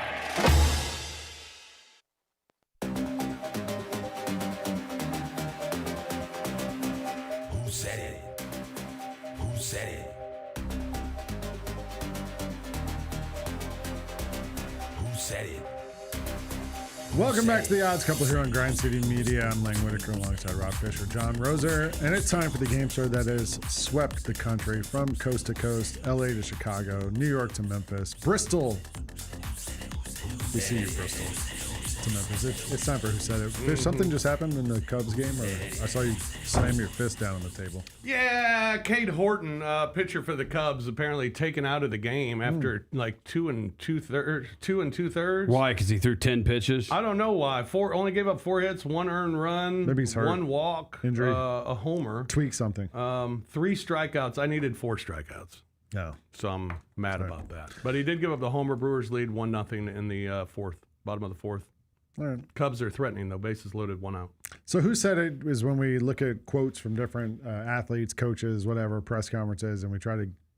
Speaker 3: Welcome back to the Odds Couple here on Grind City Media. I'm Lane Whitaker alongside Rob Fisher, John Roser, and it's time for the game show that has swept the country from coast to coast, LA to Chicago, New York to Memphis, Bristol. We see you, Bristol, to Memphis. It's time for Who Said It. There's something just happened in the Cubs game, or I saw you slam your fist down on the table.
Speaker 7: Yeah, Cade Horton, pitcher for the Cubs, apparently taken out of the game after like 2 2/3.
Speaker 8: Why? Because he threw 10 pitches?
Speaker 7: I don't know why. Only gave up 4 hits, 1 earned run,
Speaker 3: Maybe he's hurt.
Speaker 7: 1 walk,
Speaker 3: Injury.
Speaker 7: a homer,
Speaker 3: Tweak something.
Speaker 7: 3 strikeouts. I needed 4 strikeouts.
Speaker 3: No.
Speaker 7: So I'm mad about that. But he did give up the homer. Brewers lead 1-0 in the bottom of the fourth.
Speaker 3: All right.
Speaker 7: Cubs are threatening, though. Bases loaded, 1 out.
Speaker 3: So Who Said It is when we look at quotes from different athletes, coaches, whatever, press conferences, and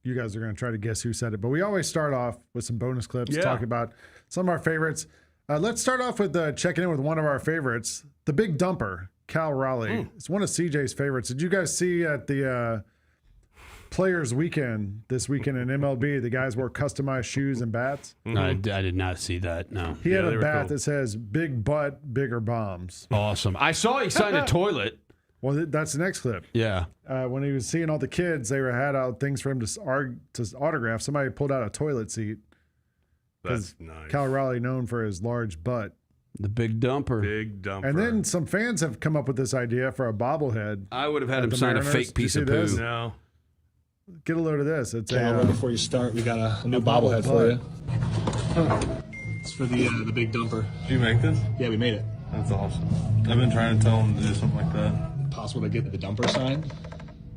Speaker 3: you guys are going to try to guess who said it. But we always start off with some bonus clips, talk about some of our favorites. Let's start off with checking in with one of our favorites, the Big Dumper, Cal Raleigh. It's one of CJ's favorites. Did you guys see at the Players Weekend this weekend in MLB, the guys wore customized shoes and bats?
Speaker 8: I did not see that, no.
Speaker 3: He had a bat that says, "Big butt, bigger bombs."
Speaker 8: Awesome. I saw he signed a toilet.
Speaker 3: Well, that's the next clip.
Speaker 8: Yeah.
Speaker 3: When he was seeing all the kids, they had out things for him to autograph. Somebody pulled out a toilet seat.
Speaker 7: That's nice.
Speaker 3: Cal Raleigh, known for his large butt.
Speaker 8: The Big Dumper.
Speaker 7: Big Dumper.
Speaker 3: And then some fans have come up with this idea for a bobblehead.
Speaker 8: I would have had him
Speaker 3: the
Speaker 8: sign
Speaker 3: Mariners.
Speaker 8: a fake
Speaker 3: Did you
Speaker 8: piece
Speaker 3: see
Speaker 8: of
Speaker 3: this?
Speaker 8: poo.
Speaker 7: No.
Speaker 3: Get a load of this. It's
Speaker 12: Cal, before you start, we got a new bobblehead for you. It's for the Big Dumper.
Speaker 13: Did you make this?
Speaker 12: Yeah, we made it.
Speaker 13: That's awesome. I've been trying to tell them to do something like that.
Speaker 12: Possible to get the Dumper signed?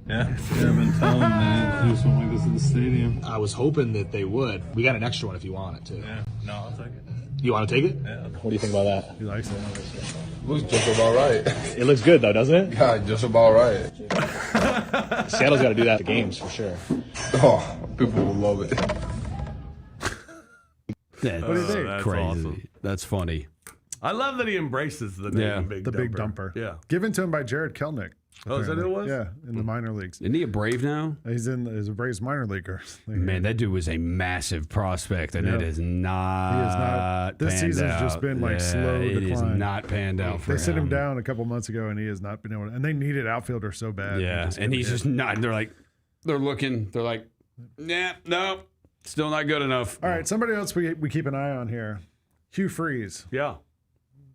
Speaker 13: Yeah, I've been telling them to do something like this at the stadium.
Speaker 12: I was hoping that they would. We got an extra one if you want it, too.
Speaker 13: Yeah, no, I'll take it.
Speaker 12: You want to take it?
Speaker 13: Yeah.
Speaker 12: What do you think about that?
Speaker 3: He likes it.
Speaker 13: Looks just about right.
Speaker 12: It looks good, though, doesn't it?
Speaker 13: Yeah, just about right.
Speaker 12: Seattle's got to do that at the games, for sure.
Speaker 13: Oh, people will love it.
Speaker 8: That's
Speaker 3: What do you think?
Speaker 7: That's
Speaker 8: crazy.
Speaker 7: awesome.
Speaker 8: That's funny.
Speaker 7: I love that he embraces the name
Speaker 3: The Big Dumper.
Speaker 7: Yeah.
Speaker 3: Given to him by Jared Kelnick.
Speaker 7: Oh, is that who it was?
Speaker 3: Yeah, in the minor leagues.
Speaker 8: Isn't he a Brave now?
Speaker 3: He's a Braves minor leaguer.
Speaker 8: Man, that dude was a massive prospect, and it is
Speaker 3: He is
Speaker 8: not.
Speaker 3: not. This
Speaker 8: panned
Speaker 3: season's
Speaker 8: out.
Speaker 3: just been slow
Speaker 8: It
Speaker 3: decline.
Speaker 8: is not panned out for
Speaker 3: They
Speaker 8: him.
Speaker 3: sent him down a couple months ago, and he has not been able to. And they needed outfielder so bad.
Speaker 8: Yeah, and he's just not. They're looking. They're like, nah, no, still not good enough.
Speaker 3: All right, somebody else we keep an eye on here. Hugh Freeze.
Speaker 7: Yeah.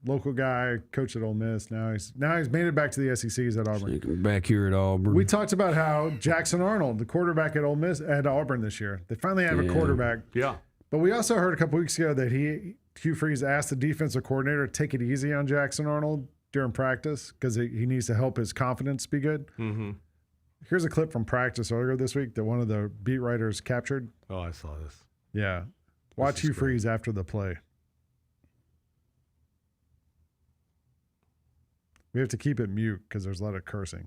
Speaker 3: Local guy, coach at Ole Miss. Now he's made it back to the SEC. He's at Auburn.
Speaker 8: Back here at Auburn.
Speaker 3: We talked about how Jackson Arnold, the quarterback at Ole Miss, at Auburn this year, they finally have a quarterback.
Speaker 7: Yeah.
Speaker 3: But we also heard a couple weeks ago that Hugh Freeze asked the defensive coordinator to take it easy on Jackson Arnold during practice because he needs to help his confidence be good.
Speaker 7: Mm-hmm.
Speaker 3: Here's a clip from practice earlier this week that one of the beat writers captured.
Speaker 7: Oh, I saw this.
Speaker 3: Yeah. Watch Hugh Freeze after the play. We have to keep it mute because there's a lot of cursing.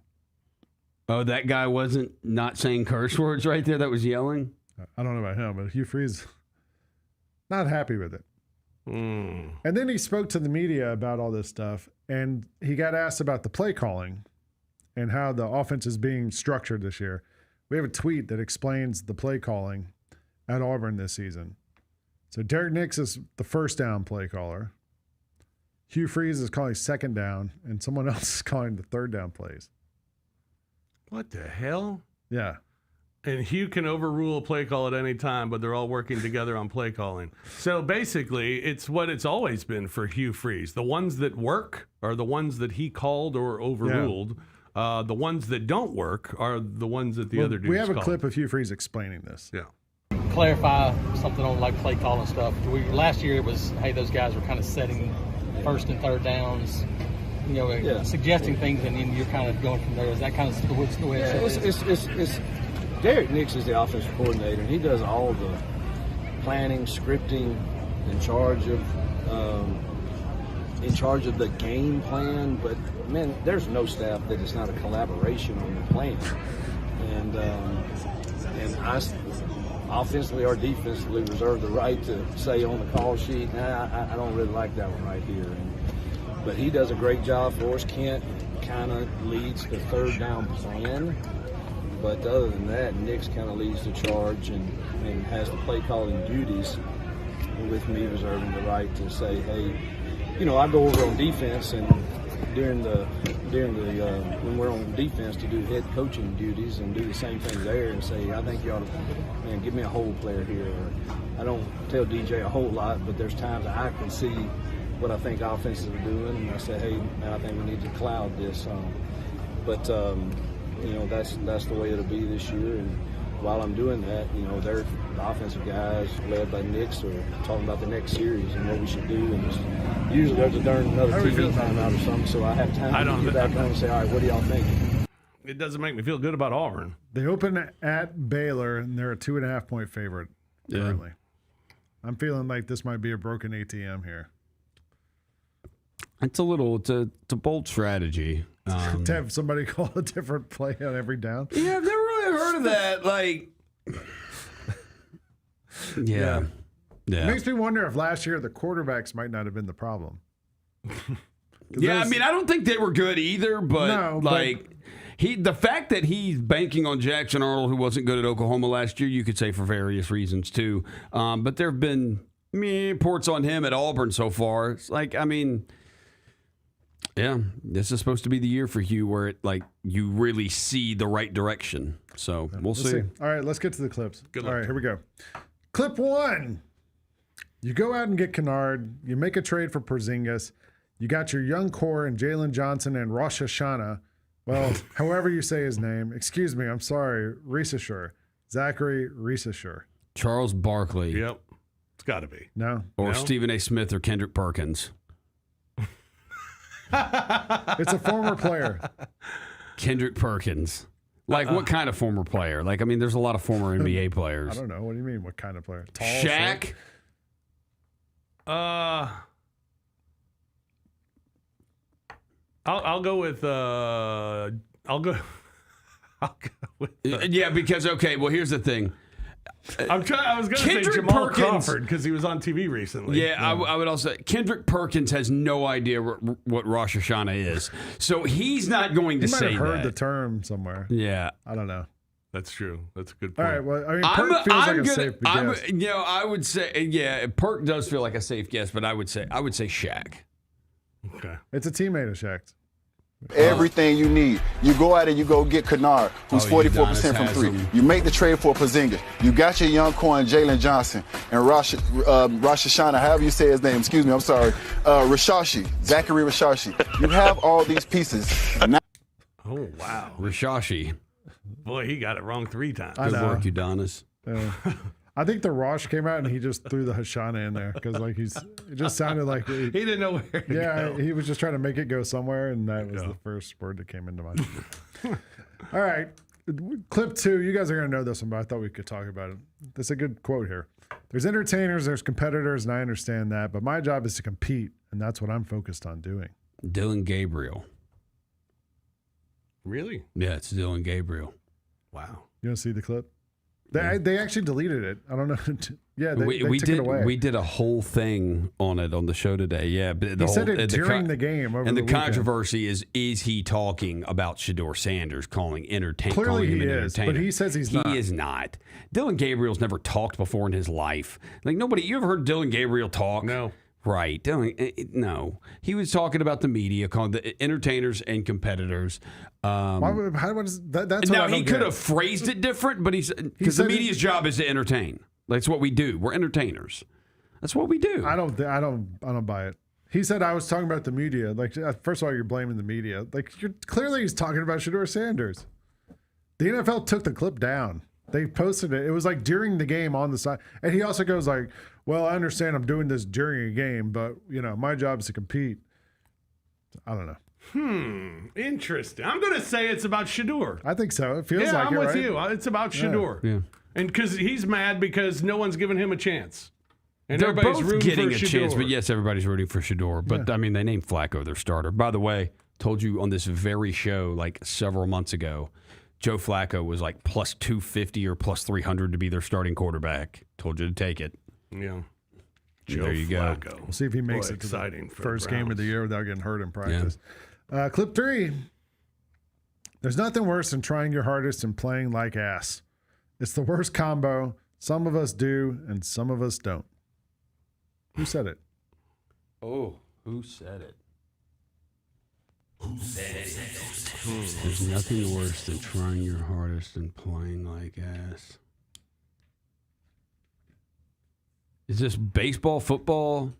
Speaker 8: Oh, that guy wasn't not saying curse words right there that was yelling?
Speaker 3: I don't know about him, but Hugh Freeze not happy with it. And then he spoke to the media about all this stuff, and he got asked about the play calling and how the offense is being structured this year. We have a tweet that explains the play calling at Auburn this season. So Derek Nix is the first down play caller. Hugh Freeze is calling second down, and someone else is calling the third down plays.
Speaker 7: What the hell?
Speaker 3: Yeah.
Speaker 7: And Hugh can overrule a play call at any time, but they're all working together on play calling. So basically, it's what it's always been for Hugh Freeze. The ones that work are the ones that he called or overruled. Yeah. The ones that don't work are the ones that the other dudes
Speaker 3: We have a
Speaker 7: called.
Speaker 3: clip of Hugh Freeze explaining this.
Speaker 7: Yeah.
Speaker 14: Clarify something on like play calling stuff. Last year it was, hey, those guys were kind of setting first and third downs, suggesting things, and then you're kind of going from there. Is that kind of the way
Speaker 15: it's Derek Nix is the offensive coordinator, and he does all the planning, scripting, in charge of the game plan. But man, there's no staff that is not a collaboration on the plan. And I, offensively or defensively, reserve the right to say on the call sheet, I don't really like that one right here. But he does a great job for us. Kent kind of leads the third down plan. But other than that, Nix kind of leads the charge and has the play calling duties, with me reserving the right to say, hey, I go over on defense, and during the when we're on defense, to do head coaching duties and do the same thing there and say, I think you ought to give me a hole player here. Or I don't tell DJ a whole lot, but there's times I can see what I think offenses are doing, and I say, hey, man, I think we need to cloud this. That's the way it'll be this year. And while I'm doing that, they're the offensive guys led by Nix are talking about the next series and what we should do. And usually there's another TV timeout or something, so I have time to get back on and say, all right, what do y'all think?
Speaker 7: It doesn't make me feel good about Auburn.
Speaker 3: They open at Baylor, and they're a 2.5-point favorite currently. I'm feeling like this might be a broken ATM here.
Speaker 8: It's a bold strategy.
Speaker 3: To have somebody call a different play on every down.
Speaker 8: Yeah, I've never really heard of that. Like, yeah.
Speaker 3: It makes me wonder if last year the quarterbacks might not have been the problem.
Speaker 8: Yeah, I don't think they were good either, but the fact that he's banking on Jackson Arnold, who wasn't good at Oklahoma last year, you could say for various reasons too. But there have been reports on him at Auburn so far. It's like, yeah, this is supposed to be the year for Hugh where you really see the right direction. So we'll see.
Speaker 3: All right, let's get to the clips.
Speaker 7: Good luck.
Speaker 3: All right, here we go. Clip 1. You go out and get Kennard. You make a trade for Porzingis. You got your young core and Jalen Johnson and Rosh Hashanah. Well, however you say his name. Excuse me, I'm sorry. Reissachar. Zachary Reissachar.
Speaker 8: Charles Barkley.
Speaker 7: Yep. It's got to be.
Speaker 3: No.
Speaker 8: Or Stephen A. Smith or Kendrick Perkins.
Speaker 3: It's a former player.
Speaker 8: Kendrick Perkins. What kind of former player? There's a lot of former NBA players.
Speaker 3: I don't know. What do you mean? What kind of player? Tall,
Speaker 8: Shaq?
Speaker 3: Short?
Speaker 7: I'll go with
Speaker 8: yeah, because here's the thing.
Speaker 7: I was going to say Jamal Crawford because he was on TV recently.
Speaker 8: Yeah, I would also say Kendrick Perkins has no idea what Rosh Hashanah is, so he's not going to say
Speaker 3: that. You might have heard
Speaker 8: that.
Speaker 3: the term somewhere.
Speaker 8: Yeah,
Speaker 3: I don't know.
Speaker 7: That's true. That's a good point.
Speaker 3: All right. Well, Perk feels like a safe guess.
Speaker 8: I would say, Perk does feel like a safe guess, but I would say Shaq.
Speaker 7: Okay.
Speaker 3: It's a teammate of Shaq's.
Speaker 16: Everything you need. You go out and you go get Kennard, who's 44% from 3. You make the trade for Porzingis. You got your young core and Jalen Johnson and Rosh Hashanah, however you say his name. Excuse me, I'm sorry. Zachary Rashashi. You have all these pieces.
Speaker 7: Oh, wow.
Speaker 8: Rashashi.
Speaker 7: Boy, he got it wrong 3 times.
Speaker 8: Good work, Udonis.
Speaker 3: I think the Rosh came out and he just threw the Hashanah in there because it just sounded like
Speaker 7: he didn't know where to go.
Speaker 3: He was just trying to make it go somewhere, and that was the first word that came into my mind. All right, clip 2. You guys are going to know this one, but I thought we could talk about it. That's a good quote here. There's entertainers, there's competitors, and I understand that, but my job is to compete, and that's what I'm focused on doing.
Speaker 8: Dylan Gabriel.
Speaker 7: Really?
Speaker 8: Yeah, it's Dylan Gabriel.
Speaker 7: Wow.
Speaker 3: You want to see the clip? They actually deleted it. I don't know. Yeah, they took it away.
Speaker 8: We did a whole thing on it on the show today. Yeah, but
Speaker 3: he said it during the game.
Speaker 8: And the controversy is he talking about Shedeur Sanders calling him
Speaker 3: Clearly he
Speaker 8: an
Speaker 3: is,
Speaker 8: entertainer?
Speaker 3: but he says he's not.
Speaker 8: He is not. Dylan Gabriel's never talked before in his life. Like nobody. You ever heard Dylan Gabriel talk?
Speaker 7: No.
Speaker 8: Right. Dylan, no. He was talking about the media, calling the entertainers and competitors.
Speaker 3: That's what
Speaker 8: now,
Speaker 3: I don't
Speaker 8: he could
Speaker 3: get.
Speaker 8: have phrased it different, but because the media's job is to entertain. That's what we do. We're entertainers. That's what we do.
Speaker 3: I don't buy it. He said I was talking about the media. Like, first of all, you're blaming the media. Like, clearly he's talking about Shedeur Sanders. The NFL took the clip down. They posted it. It was like during the game on the side. And he also goes like, well, I understand I'm doing this during a game, but, my job is to compete. I don't know.
Speaker 7: Interesting. I'm going to say it's about Shedeur.
Speaker 3: I think so. It feels like
Speaker 7: I'm
Speaker 3: it,
Speaker 7: with
Speaker 3: right?
Speaker 7: you. It's about Shedeur.
Speaker 8: Yeah.
Speaker 7: And because he's mad because no one's giving him a chance. And
Speaker 8: They're
Speaker 7: everybody's
Speaker 8: both
Speaker 7: rooting
Speaker 8: getting
Speaker 7: for
Speaker 8: a
Speaker 7: Shedeur.
Speaker 8: chance, but yes, everybody's rooting for Shedeur. But, I mean, they named Flacco their starter. By the way, told you on this very show like several months ago, Joe Flacco was like plus 250 or plus 300 to be their starting quarterback. Told you to take it.
Speaker 7: Yeah.
Speaker 8: There you go.
Speaker 3: We'll see if he makes it to
Speaker 7: exciting
Speaker 3: the
Speaker 7: for
Speaker 3: first
Speaker 7: the
Speaker 3: game of
Speaker 7: Browns.
Speaker 3: the year without getting hurt in practice. Clip 3. There's nothing worse than trying your hardest and playing like ass. It's the worst combo. Some of us do, and some of us don't. Who said it?
Speaker 8: Oh, who said it? There's nothing worse than trying your hardest and playing like ass. Is this baseball, football?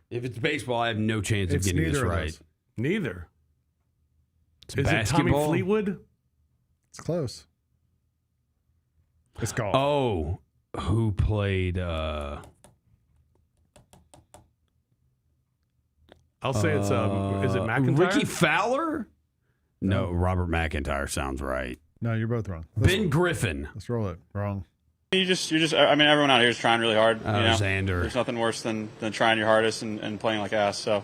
Speaker 8: If it's baseball, I have no chance of getting this right.
Speaker 7: Neither.
Speaker 8: It's
Speaker 7: Is
Speaker 8: basketball?
Speaker 7: it Tommy Fleetwood?
Speaker 3: It's close. It's golf.
Speaker 8: Oh, who played?
Speaker 7: I'll say it's is it McIntyre?
Speaker 8: Ricky Fowler? No, Robert McIntyre sounds right.
Speaker 3: No, you're both wrong.
Speaker 8: Ben Griffin.
Speaker 3: Let's roll it. Wrong.
Speaker 17: You're just. I mean, everyone out here is trying really hard.
Speaker 8: Xander.
Speaker 17: There's nothing worse than trying your hardest and playing like ass. So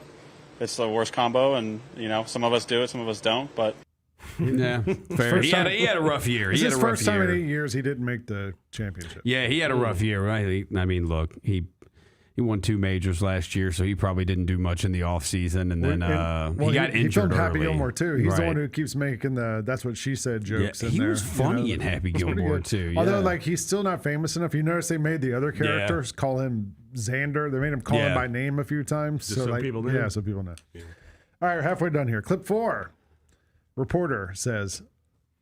Speaker 17: it's the worst combo, and some of us do it, some of us don't. But
Speaker 8: yeah, fair. He had a rough year.
Speaker 3: It's his first time in 8 years he didn't make the championship.
Speaker 8: Yeah, he had a rough year, right? I mean, look, he won 2 majors last year, so he probably didn't do much in the offseason, and then he got injured
Speaker 3: He filmed
Speaker 8: early.
Speaker 3: Happy Gilmore too. He's the
Speaker 8: Right.
Speaker 3: one who keeps making the "that's what she said" jokes.
Speaker 8: Yeah,
Speaker 3: in
Speaker 8: he
Speaker 3: there.
Speaker 8: was funny in Happy
Speaker 3: That's pretty
Speaker 8: Gilmore
Speaker 3: good.
Speaker 8: too.
Speaker 3: Although,
Speaker 8: yeah.
Speaker 3: he's still not famous enough. You notice they made the other characters call him Xander. They made him call him by name a few times.
Speaker 7: Just so people know.
Speaker 3: Yeah, so people know. Yeah. All right, we're halfway done here. Clip 4. Reporter says,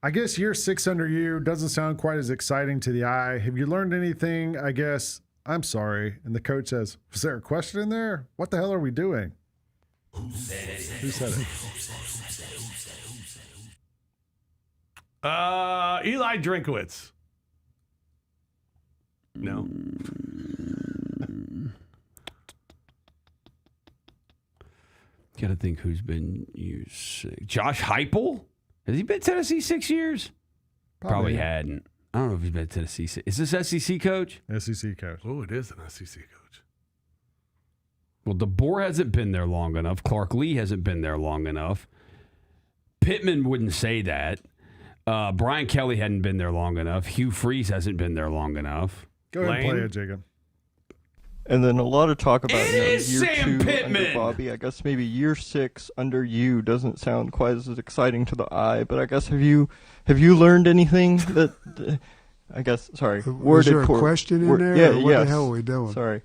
Speaker 3: I guess year 6 under you doesn't sound quite as exciting to the eye. Have you learned anything? I guess. I'm sorry. And the coach says, was there a question in there? What the hell are we doing? Who said it?
Speaker 7: Eli Drinkowitz. No.
Speaker 8: Got to think who's been used. Josh Heupel? Has he been Tennessee 6 years? Probably hadn't. I don't know if he's been Tennessee. Is this SEC coach?
Speaker 3: SEC coach.
Speaker 7: Oh, it is an SEC coach.
Speaker 8: Well, DeBoer hasn't been there long enough. Clark Lee hasn't been there long enough. Pittman wouldn't say that. Brian Kelly hadn't been there long enough. Hugh Freeze hasn't been there long enough.
Speaker 3: Go ahead and play it, Jacob.
Speaker 18: And then a lot of talk about
Speaker 8: It is
Speaker 18: year
Speaker 8: Sam
Speaker 18: 2
Speaker 8: Pittman!
Speaker 18: under Bobby. I guess maybe year 6 under you doesn't sound quite as exciting to the eye. But I guess have you learned anything that? I guess sorry.
Speaker 19: Was there a question in there?
Speaker 18: Yeah.
Speaker 19: Or what
Speaker 18: yes.
Speaker 19: the hell are we doing?
Speaker 18: Sorry.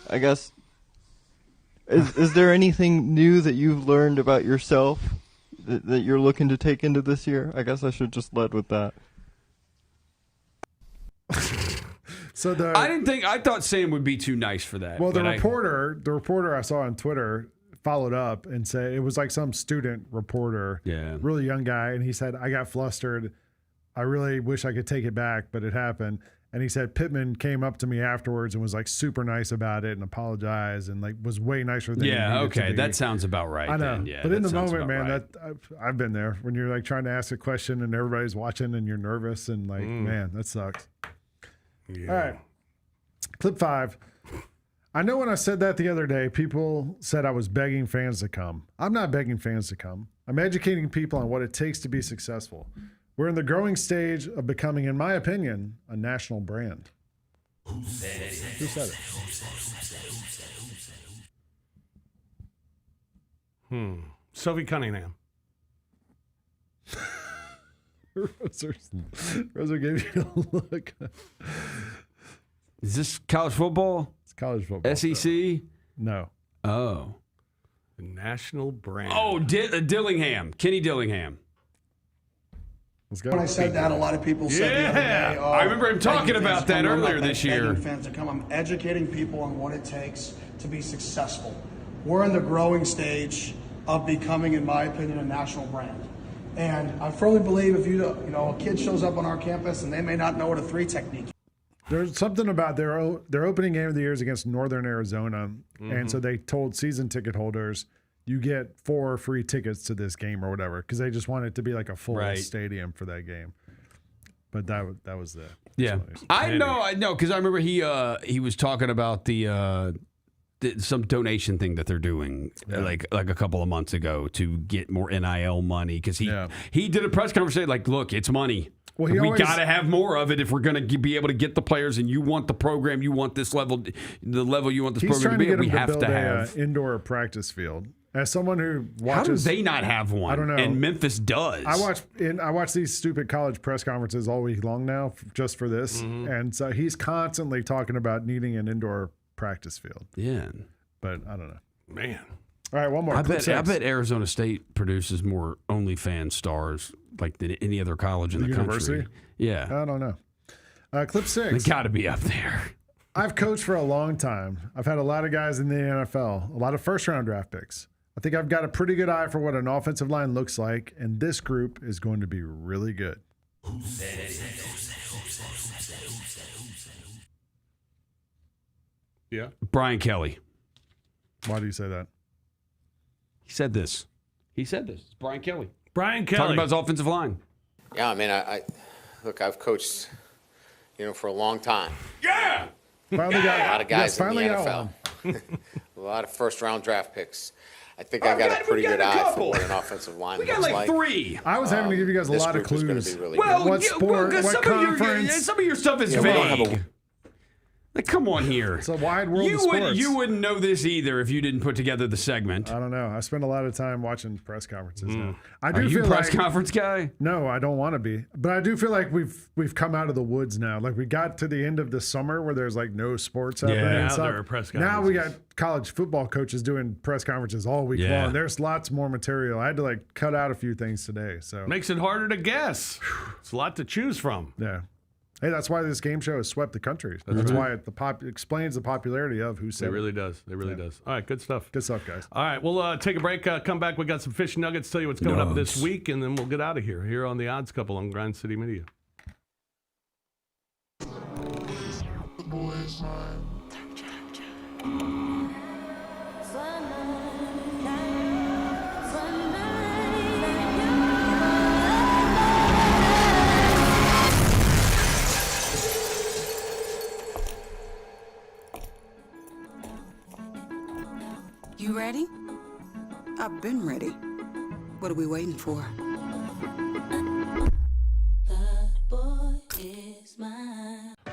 Speaker 18: I guess. Is there anything new that you've learned about yourself that you're looking to take into this year? I guess I should just lead with that.
Speaker 8: I thought Sam would be too nice for that.
Speaker 3: Well, the
Speaker 8: but
Speaker 3: reporter I saw on Twitter followed up and said it was like some student reporter, really young guy, and he said, I got flustered. I really wish I could take it back, but it happened. And he said Pittman came up to me afterwards and was like super nice about it and apologized and like was way nicer than he needed to be.
Speaker 8: That sounds about right.
Speaker 3: I know,
Speaker 8: then. Yeah,
Speaker 3: but in
Speaker 8: that
Speaker 3: the
Speaker 8: sounds
Speaker 3: moment, man,
Speaker 8: about right.
Speaker 3: I've been there when you're like trying to ask a question and everybody's watching and you're nervous and like, man, that sucks.
Speaker 7: Yeah.
Speaker 3: All right. Clip 5. I know when I said that the other day, people said I was begging fans to come. I'm not begging fans to come. I'm educating people on what it takes to be successful. We're in the growing stage of becoming, in my opinion, a national brand. Who said it?
Speaker 7: Sophie Cunningham.
Speaker 3: Rosa gave you a look.
Speaker 8: Is this college football?
Speaker 3: It's college football.
Speaker 8: SEC?
Speaker 3: No.
Speaker 8: Oh.
Speaker 7: The national brand.
Speaker 8: Oh, Dillingham. Kenny Dillingham.
Speaker 3: Let's go.
Speaker 20: When I said that, a lot of people said the other day,
Speaker 8: I remember him talking about that earlier this year.
Speaker 20: Fans to come. I'm educating people on what it takes to be successful. We're in the growing stage of becoming, in my opinion, a national brand. And I firmly believe if a kid shows up on our campus and they may not know what a 3 technique is.
Speaker 3: There's something about their opening game of the year is against Northern Arizona, and so they told season ticket holders, you get 4 free tickets to this game or whatever, because they just want it to be like a full stadium for that game. But that was the
Speaker 8: I know because I remember he was talking about some donation thing that they're doing like a couple of months ago to get more NIL money, because he did a press conference saying, like, look, it's money.
Speaker 3: Well,
Speaker 8: we got to have more of it if we're going to be able to get the players, and you want the program, you want this level, the level you want this program to be.
Speaker 3: He's trying to
Speaker 8: we
Speaker 3: get
Speaker 8: have
Speaker 3: him to
Speaker 8: to
Speaker 3: build
Speaker 8: have
Speaker 3: an indoor practice field. As someone who watches,
Speaker 8: how do they not have one?
Speaker 3: I don't know.
Speaker 8: And Memphis does.
Speaker 3: I watch these stupid college press conferences all week long now, just for this, and so he's constantly talking about needing an indoor practice field.
Speaker 8: Yeah,
Speaker 3: but I don't know.
Speaker 7: Man.
Speaker 3: All right, one more.
Speaker 8: I bet Arizona State produces more OnlyFans stars like than any other college in the
Speaker 3: university?
Speaker 8: country. Yeah.
Speaker 3: I don't know. Clip 6.
Speaker 8: They got to be up there.
Speaker 3: I've coached for a long time. I've had a lot of guys in the NFL, a lot of first-round draft picks. I think I've got a pretty good eye for what an offensive line looks like, and this group is going to be really good.
Speaker 7: Yeah.
Speaker 8: Brian Kelly.
Speaker 3: Why do you say that?
Speaker 8: He said this. It's Brian Kelly.
Speaker 7: Brian Kelly.
Speaker 8: Talking about his offensive line.
Speaker 21: Yeah, I mean, look, I've coached, for a long time.
Speaker 7: Yeah.
Speaker 21: Finally got a lot of guys in the
Speaker 3: finally
Speaker 21: NFL. A lot of first-round draft picks. I think I got a pretty good eye for what an offensive line looks like.
Speaker 8: We got like 3.
Speaker 3: I was having to give you guys a lot of clues.
Speaker 21: Really
Speaker 3: what sport, what conference?
Speaker 8: Some of your stuff is vague. Like, come on here.
Speaker 3: It's a wide world of sports.
Speaker 8: You wouldn't know this either if you didn't put together the segment.
Speaker 3: I don't know. I spend a lot of time watching press conferences now.
Speaker 8: Are you a press conference guy?
Speaker 3: No, I don't want to be. But I do feel like we've come out of the woods now. Like, we got to the end of the summer where there's like no sports happening.
Speaker 7: Yeah,
Speaker 3: and
Speaker 7: now
Speaker 3: stuff.
Speaker 7: there are press
Speaker 3: Now
Speaker 7: conferences.
Speaker 3: we got college football coaches doing press conferences all week long. There's lots more material. I had to like cut out a few things today. So
Speaker 7: makes it harder to guess. It's a lot to choose from.
Speaker 3: Yeah. Hey, that's why this game show has swept the country. That's why it explains the popularity of Who Said
Speaker 7: It really does. It really does. All right, good stuff.
Speaker 3: Good stuff, guys.
Speaker 7: All right, we'll take a break. Come back. We got some fish nuggets. Tell you what's coming up this week, and then we'll get out of here on the Odds Couple on Grind City Media.
Speaker 1: You ready? I've been ready. What are we waiting for?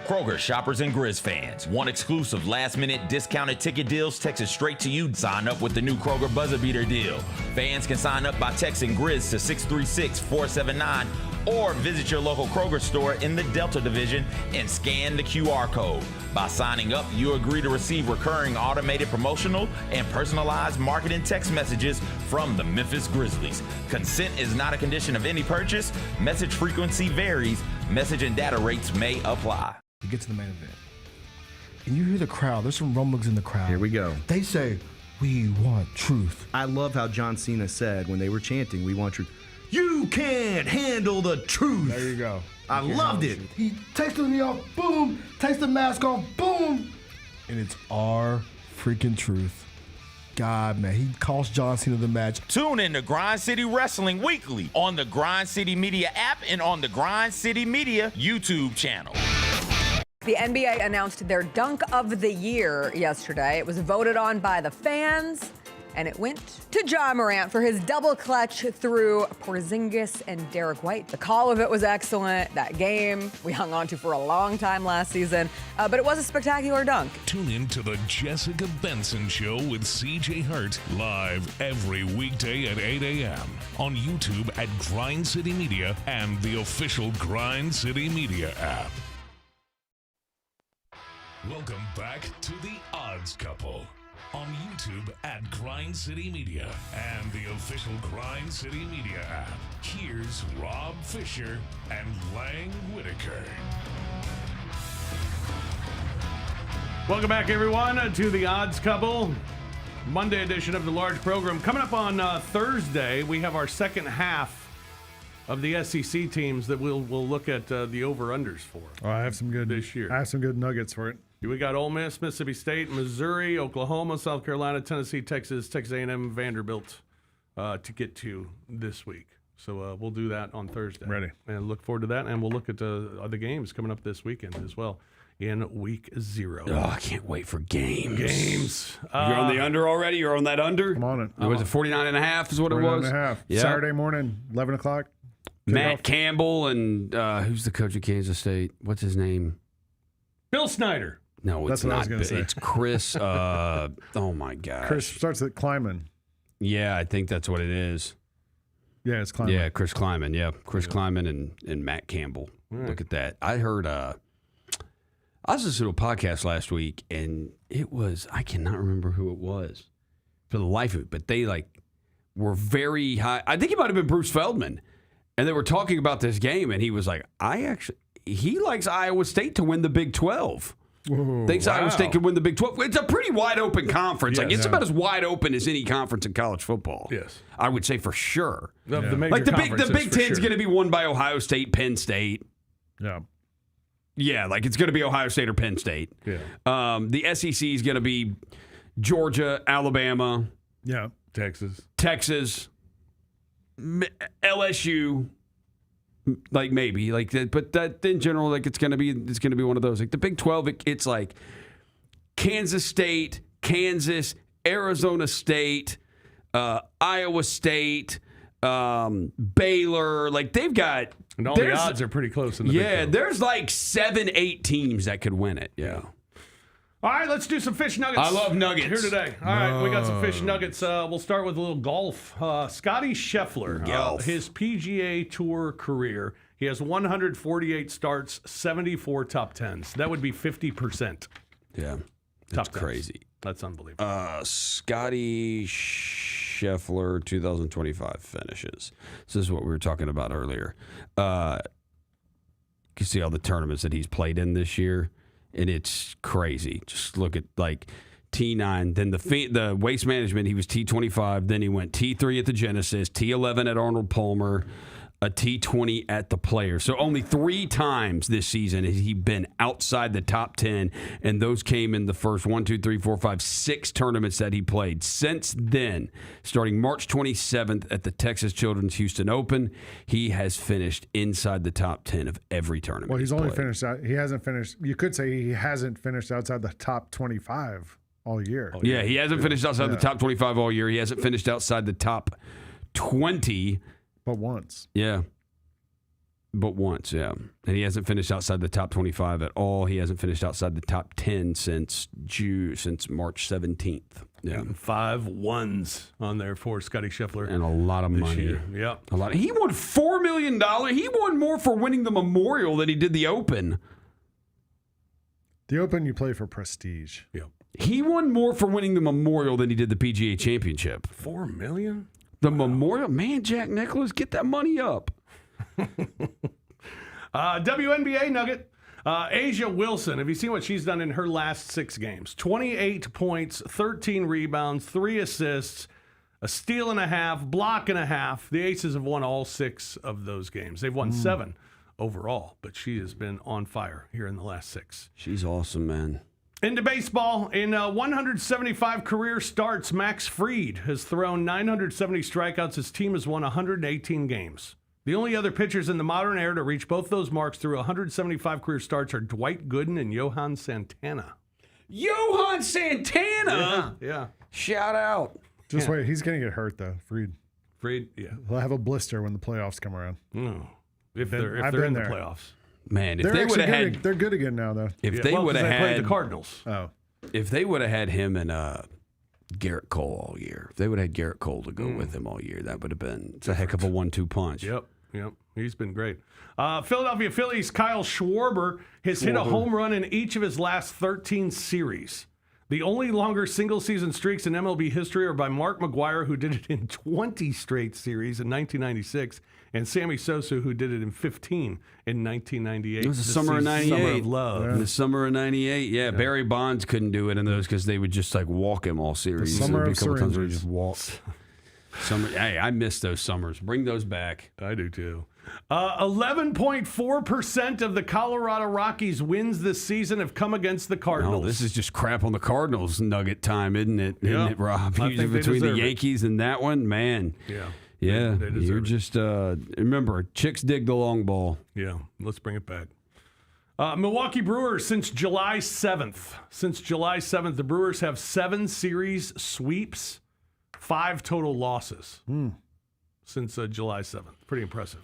Speaker 2: Kroger shoppers and Grizz fans. Want exclusive last-minute discounted ticket deals texted straight to you? Sign up with the new Kroger Buzzer Beater deal. Fans can sign up by texting Grizz to 636-479 or visit your local Kroger store in the Delta Division and scan the QR code. By signing up, you agree to receive recurring automated promotional and personalized marketing text messages from the Memphis Grizzlies. Consent is not a condition of any purchase. Message frequency varies. Message and data rates may apply.
Speaker 11: You get to the main event, and you hear the crowd. There's some rumblings in the crowd.
Speaker 4: Here we go.
Speaker 11: They say, "We want truth."
Speaker 4: I love how John Cena said when they were chanting, "We want truth." You can't handle the truth.
Speaker 3: There you go.
Speaker 4: I loved it.
Speaker 11: He takes the knee off, boom. Takes the mask off, boom. And it's our freaking truth. God, man, he cost John Cena the match.
Speaker 2: Tune in to Grind City Wrestling weekly on the Grind City Media app and on the Grind City Media YouTube channel.
Speaker 5: The NBA announced their Dunk of the Year yesterday. It was voted on by the fans, and it went to Ja Morant for his double clutch through Porzingis and Derek White. The call of it was excellent. That game we hung on to for a long time last season, but it was a spectacular dunk.
Speaker 6: Tune in to the Jessica Benson Show with CJ Hart, live every weekday at 8 a.m. on YouTube at Grind City Media and the official Grind City Media app. Welcome back to The Odds Couple on YouTube at Grind City Media and the official Grind City Media app. Here's Rob Fisher and Lang Whitaker.
Speaker 7: Welcome back, everyone, to The Odds Couple, Monday edition of the large program. Coming up on Thursday, we have our second half of the SEC teams that we'll look at the over-unders for.
Speaker 3: Oh, I have some good
Speaker 7: this year.
Speaker 3: I have some good nuggets for it.
Speaker 7: We got Ole Miss, Mississippi State, Missouri, Oklahoma, South Carolina, Tennessee, Texas, Texas A&M, Vanderbilt to get to this week. So we'll do that on Thursday.
Speaker 3: Ready.
Speaker 7: And look forward to that. And we'll look at the games coming up this weekend as well in week 0.
Speaker 8: Oh, I can't wait for games.
Speaker 7: You're
Speaker 8: You're on the under already? You're on that under?
Speaker 3: I'm on it.
Speaker 8: Was it 49.5 is what it was?
Speaker 3: 49.5.
Speaker 8: Yeah.
Speaker 3: Saturday morning, 11 o'clock.
Speaker 8: Matt Campbell and who's the coach of Kansas State? What's his name?
Speaker 7: Bill Snyder.
Speaker 8: No,
Speaker 3: That's
Speaker 8: it's
Speaker 3: what I was
Speaker 8: not.
Speaker 3: gonna say.
Speaker 8: It's Chris. Oh my gosh.
Speaker 3: Chris starts at Kleiman.
Speaker 8: Yeah, I think that's what it is.
Speaker 3: Yeah, it's Kleiman.
Speaker 8: Yeah, Chris Kleiman. Yeah, Chris Kleiman and Matt Campbell.
Speaker 7: Right.
Speaker 8: Look at that. I heard. I was listening to a podcast last week, and it was I cannot remember who it was for the life of it, but they were very high. I think it might have been Bruce Feldman, and they were talking about this game, and he was like, he likes Iowa State to win the Big 12.
Speaker 3: Whoa,
Speaker 8: Thinks
Speaker 7: wow.
Speaker 8: Iowa State could win the Big 12. It's a pretty wide open conference.
Speaker 7: Yes.
Speaker 8: It's about as wide open as any conference in college football.
Speaker 7: Yes.
Speaker 8: I would say for sure.
Speaker 7: Of the major
Speaker 8: the
Speaker 7: conferences,
Speaker 8: Big
Speaker 7: for
Speaker 8: Ten's
Speaker 7: sure.
Speaker 8: going to be won by Ohio State, Penn State.
Speaker 3: Yeah.
Speaker 8: Yeah, it's going to be Ohio State or Penn State.
Speaker 7: Yeah.
Speaker 8: The SEC is going to be Georgia, Alabama.
Speaker 3: Yeah.
Speaker 7: Texas,
Speaker 8: LSU. Maybe but that in general, it's gonna be one of those. The Big 12, it's like Kansas State, Kansas, Arizona State, Iowa State, Baylor. They've got
Speaker 7: and all the odds are pretty close in the Big 12.
Speaker 8: There's 7-8 teams that could win it. Yeah.
Speaker 7: All right, let's do some fish nuggets.
Speaker 8: I love nuggets.
Speaker 7: Here today. All right, we got some fish nuggets. We'll start with a little golf. Scotty Scheffler, his PGA Tour career, he has 148 starts, 74 top 10s. That would be 50%.
Speaker 8: Yeah, that's crazy.
Speaker 7: That's unbelievable.
Speaker 8: Scotty Scheffler 2025 finishes. This is what we were talking about earlier. You can see all the tournaments that he's played in this year. And it's crazy. Just look at T9, then the Waste Management, he was T25, then he went T3 at the Genesis, T11 at Arnold Palmer, a T20 at the Players. So only 3 times this season has he been outside the top 10, and those came in the first 6 tournaments that he played. Since then, starting March 27th at the Texas Children's Houston Open, he has finished inside the top 10 of every tournament.
Speaker 3: Well, he's only finished out. He hasn't finished. You could say he hasn't finished outside the top 25 all year.
Speaker 8: Yeah, he hasn't finished outside the top 25 all year. He hasn't finished outside the top 20.
Speaker 3: But once.
Speaker 8: Yeah. But once, yeah. And he hasn't finished outside the top 25 at all. He hasn't finished outside the top 10 since March 17th. Yeah.
Speaker 7: And 5 ones on there for Scotty Scheffler.
Speaker 8: And a lot of money.
Speaker 7: Year. Yep.
Speaker 8: A lot. He won $4 million. He won more for winning the Memorial than he did the Open.
Speaker 3: The Open, you play for prestige.
Speaker 7: Yep.
Speaker 8: He won more for winning the Memorial than he did the PGA Championship.
Speaker 7: $4 million?
Speaker 8: The Memorial? Man, Jack Nicklaus, get that money up.
Speaker 7: WNBA nugget. Asia Wilson, have you seen what she's done in her last 6 games? 28 points, 13 rebounds, 3 assists, a steal and a half, block and a half. The Aces have won all 6 of those games. They've won 7 overall, but she has been on fire here in the last 6.
Speaker 8: She's awesome, man.
Speaker 7: Into baseball, in 175 career starts, Max Fried has thrown 970 strikeouts. His team has won 118 games. The only other pitchers in the modern era to reach both those marks through 175 career starts are Dwight Gooden and Johan Santana.
Speaker 8: Johan Santana?
Speaker 7: Yeah.
Speaker 8: Shout out.
Speaker 3: Just wait. He's going to get hurt, though, Freed.
Speaker 7: Yeah.
Speaker 3: He'll have a blister when the playoffs come around.
Speaker 7: No. If they're
Speaker 3: been
Speaker 7: in the
Speaker 3: there.
Speaker 7: playoffs.
Speaker 8: Man, if
Speaker 3: They're
Speaker 8: they would
Speaker 3: actually
Speaker 8: have
Speaker 3: good.
Speaker 8: had,
Speaker 3: They're good again now, though.
Speaker 8: if they would have
Speaker 7: they played
Speaker 8: had
Speaker 7: the Cardinals.
Speaker 3: Oh.
Speaker 8: If they would have had him and Garrett Cole all year, if they would have had Garrett Cole to go with him all year, that would have been it's a heck of a 1-2 punch.
Speaker 7: Yep. He's been great. Philadelphia Phillies' Kyle Schwarber has hit a home run in each of his last 13 series. The only longer single-season streaks in MLB history are by Mark McGwire, who did it in 20 straight series in 1996, and Sammy Sosa, who did it in 15 in 1998.
Speaker 8: It was the summer of 98.
Speaker 7: Summer of love.
Speaker 8: Yeah. The summer of 98. Yeah, Barry Bonds couldn't do it in those because they would just like walk him all series.
Speaker 3: The summer
Speaker 8: There'd be
Speaker 3: of
Speaker 8: a couple times where he
Speaker 3: syringes.
Speaker 8: just walked. Hey, I miss those summers. Bring those back.
Speaker 7: I do too. 11.4% of the Colorado Rockies' wins this season have come against the Cardinals.
Speaker 8: No, this is just crap on the Cardinals nugget time, isn't it?
Speaker 7: Yeah.
Speaker 8: Isn't it, Rob?
Speaker 7: I
Speaker 8: Usually
Speaker 7: think they
Speaker 8: between the
Speaker 7: deserve it.
Speaker 8: Yankees and that one, man.
Speaker 7: Yeah.
Speaker 8: Yeah,
Speaker 7: They deserve
Speaker 8: you're
Speaker 7: it.
Speaker 8: just remember, chicks dig the long ball.
Speaker 7: Yeah, let's bring it back. Milwaukee Brewers since July 7th. Since July 7th, the Brewers have 7 series sweeps, 5 total losses since July 7th. Pretty impressive.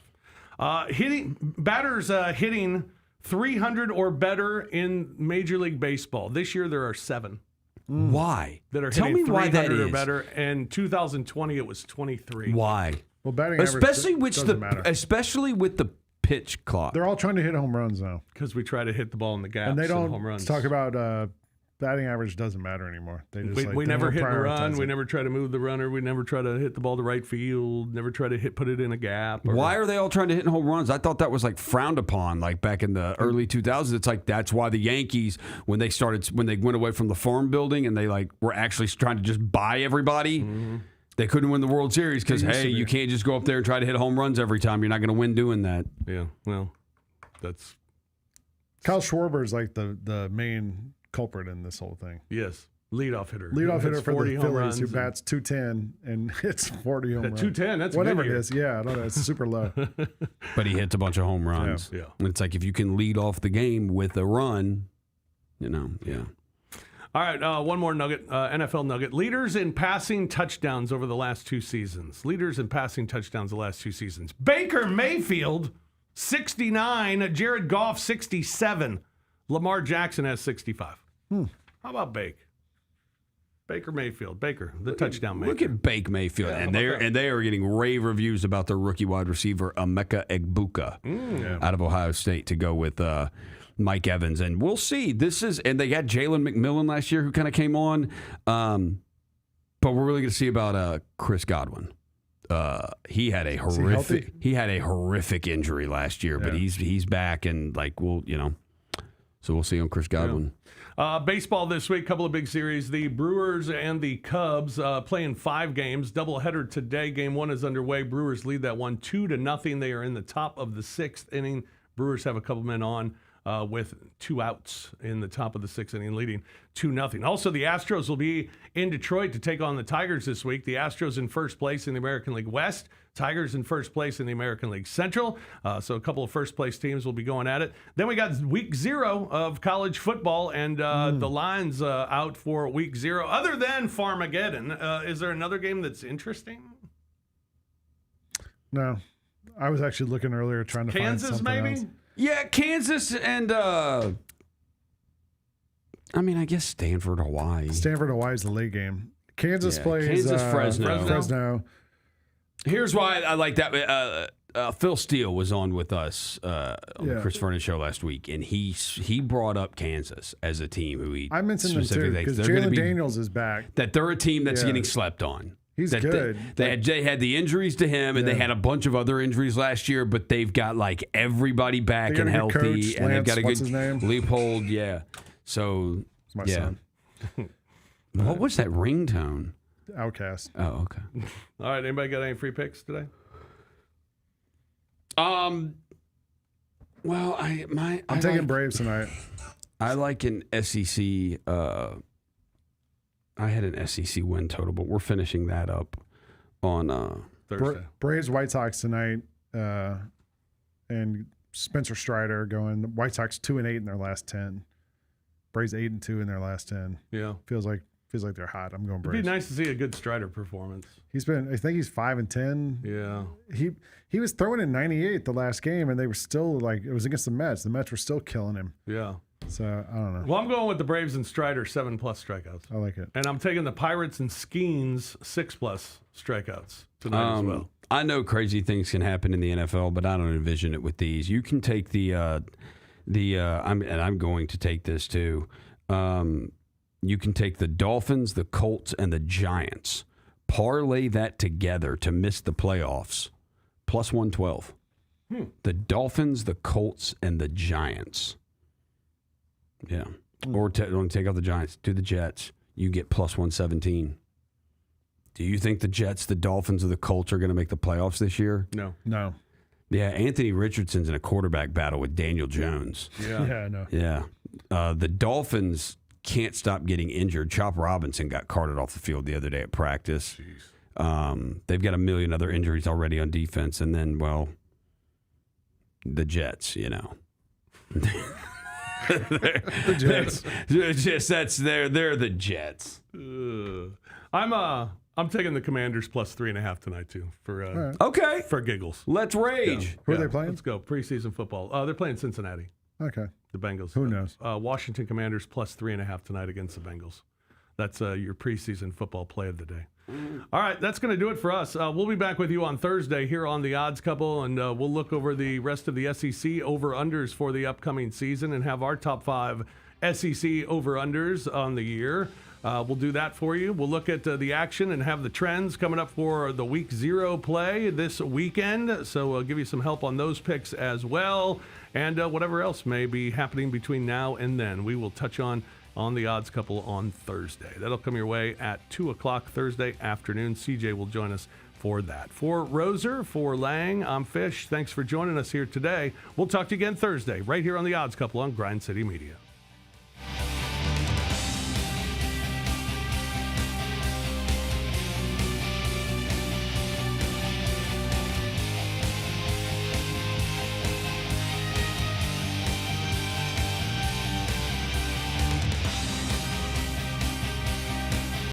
Speaker 7: Batters hitting 300 or better in Major League Baseball. This year there are 7.
Speaker 8: Why?
Speaker 7: That are
Speaker 8: Tell
Speaker 7: hitting
Speaker 8: me why that
Speaker 7: 300 or
Speaker 8: is.
Speaker 7: better. In 2020, it was 23.
Speaker 8: Why?
Speaker 3: Well, batting average doesn't matter.
Speaker 8: especially with the pitch clock.
Speaker 3: They're all trying to hit home runs now.
Speaker 7: Because we try to hit the ball in the gaps
Speaker 3: And they don't
Speaker 7: home runs.
Speaker 3: talk about batting average doesn't matter anymore. They just
Speaker 7: We
Speaker 3: they
Speaker 7: never
Speaker 3: don't
Speaker 7: hit and run.
Speaker 3: prioritize
Speaker 7: We
Speaker 3: it.
Speaker 7: never try to move the runner. We never try to hit the ball to right field. Never try to put it in a gap.
Speaker 8: Why are they all trying to hit home runs? I thought that was like frowned upon, like back in the early 2000s. It's like that's why the Yankees, when they went away from the farm building and they like were actually trying to just buy everybody, they couldn't win the World Series because
Speaker 3: They used to
Speaker 8: hey,
Speaker 3: be.
Speaker 8: you can't just go up there and try to hit home runs every time. You're not going to win doing that.
Speaker 7: Yeah, well, that's
Speaker 3: Kyle Schwarber is like the main culprit in this whole thing.
Speaker 7: yes, leadoff hitter.
Speaker 3: Leadoff hitter
Speaker 7: Hits
Speaker 3: for
Speaker 7: 40
Speaker 3: the
Speaker 7: home
Speaker 3: Phillies
Speaker 7: runs
Speaker 3: who
Speaker 7: and-
Speaker 3: bats 210 and hits 40 home runs.
Speaker 7: 210, that's a
Speaker 3: whatever
Speaker 7: good
Speaker 3: it
Speaker 7: year.
Speaker 3: is. Yeah, I don't know. It's super low.
Speaker 8: But he hits a bunch of home runs.
Speaker 7: Yeah.
Speaker 8: And it's like if you can lead off the game with a run, yeah.
Speaker 7: All right, one more nugget, NFL nugget. Leaders in passing touchdowns over the last 2 seasons. Leaders in passing touchdowns the last 2 seasons. Baker Mayfield, 69. Jared Goff, 67. Lamar Jackson has 65. How about Baker Mayfield? Baker, the touchdown maker.
Speaker 8: Look at Bake Mayfield, and they are getting rave reviews about their rookie wide receiver Emeka Egbuka out of Ohio State to go with Mike Evans, and we'll see. And they got Jalen McMillan last year who kind of came on, but we're really going to see about Chris Godwin. He had a horrific injury last year, but he's back and so we'll see on Chris Godwin.
Speaker 7: Baseball this week, couple of big series. The Brewers and the Cubs playing 5 games. Doubleheader today. Game 1 is underway. Brewers lead that one 2-0. They are in the top of the 6th inning. Brewers have a couple men on with 2 outs in the top of the 6th inning, leading 2-0. Also, the Astros will be in Detroit to take on the Tigers this week. The Astros in first place in the American League West. Tigers in first place in the American League Central. So a couple of first-place teams will be going at it. Then we got week 0 of college football, and the line's out for week 0. Other than Farmageddon, is there another game that's interesting?
Speaker 3: No. I was actually looking earlier trying to find something
Speaker 7: maybe?
Speaker 3: else.
Speaker 8: Yeah, Kansas and I guess Stanford, Hawaii.
Speaker 3: Stanford, Hawaii is the late game. Kansas plays
Speaker 8: Kansas, Fresno. Here's why I like that. Phil Steele was on with us on the Chris Vernon show last week, and he brought up Kansas as a team who he
Speaker 3: I mentioned them too
Speaker 8: specifically
Speaker 3: because
Speaker 8: they're gonna
Speaker 3: Jalen
Speaker 8: be-
Speaker 3: Daniels is back.
Speaker 8: that they're a team that's getting slept on.
Speaker 3: He's
Speaker 8: That
Speaker 3: good.
Speaker 8: They had the injuries to him, and they had a bunch of other injuries last year, but they've got like everybody back
Speaker 3: They got
Speaker 8: and
Speaker 3: a good
Speaker 8: healthy,
Speaker 3: coach,
Speaker 8: and they've got a
Speaker 3: Lance,
Speaker 8: good
Speaker 3: what's his name?
Speaker 8: Leopold. Yeah. So
Speaker 3: My
Speaker 8: yeah.
Speaker 3: son.
Speaker 8: What was that ringtone?
Speaker 3: Outcast.
Speaker 8: Oh, okay.
Speaker 7: All right, anybody got any free picks today?
Speaker 8: Well,
Speaker 3: I'm taking Braves tonight.
Speaker 8: I like an SEC. I had an SEC win total, but we're finishing that up on
Speaker 7: Thursday.
Speaker 3: Braves White Sox tonight, and Spencer Strider going. The White Sox 2-8 in their last 10. Braves 8-2 in their last 10.
Speaker 7: Yeah,
Speaker 3: feels like Feels like they're hot. I'm going
Speaker 7: It'd
Speaker 3: Braves.
Speaker 7: be nice to see a good Strider performance.
Speaker 3: I think he's 5-10.
Speaker 7: Yeah.
Speaker 3: He was throwing in 98 the last game, and they were still like, it was against the Mets. The Mets were still killing him.
Speaker 7: Yeah.
Speaker 3: So I don't know.
Speaker 7: Well, I'm going with the Braves and Strider 7+ strikeouts.
Speaker 3: I like it.
Speaker 7: And I'm taking the Pirates and Skeens 6+ strikeouts tonight as well.
Speaker 8: I know crazy things can happen in the NFL, but I don't envision it with these. You can take I'm going to take this too. You can take the Dolphins, the Colts, and the Giants. Parlay that together to miss the playoffs. Plus 112. The Dolphins, the Colts, and the Giants. Yeah. Or don't take out the Giants. Do the Jets. You get plus 117. Do you think the Jets, the Dolphins, or the Colts are going to make the playoffs this year?
Speaker 3: No.
Speaker 8: Yeah, Anthony Richardson's in a quarterback battle with Daniel Jones.
Speaker 3: Yeah, I know.
Speaker 8: Yeah. The Dolphins can't stop getting injured. Chop Robinson got carted off the field the other day at practice. They've got a million other injuries already on defense. And then, well, the Jets, you know.
Speaker 7: The Jets.
Speaker 8: They're the Jets.
Speaker 7: I'm taking the Commanders plus 3.5 tonight too for
Speaker 8: okay
Speaker 7: for giggles.
Speaker 8: Let's rage.
Speaker 3: Who are they playing?
Speaker 7: Let's go preseason football. They're playing Cincinnati.
Speaker 3: Okay.
Speaker 7: The Bengals.
Speaker 3: Who knows?
Speaker 7: Washington Commanders plus 3.5 tonight against the Bengals. That's your preseason football play of the day. All right, that's going to do it for us. We'll be back with you on Thursday here on The Odds Couple, and we'll look over the rest of the SEC over-unders for the upcoming season and have our top 5 SEC over-unders on the year. We'll do that for you. We'll look at the action and have the trends coming up for the Week 0 play this weekend. So we'll give you some help on those picks as well. And whatever else may be happening between now and then, we will touch on The Odds Couple on Thursday. That'll come your way at 2 o'clock Thursday afternoon. CJ will join us for that. For Roser, for Lang, I'm Fish. Thanks for joining us here today. We'll talk to you again Thursday right here on The Odds Couple on Grind City Media.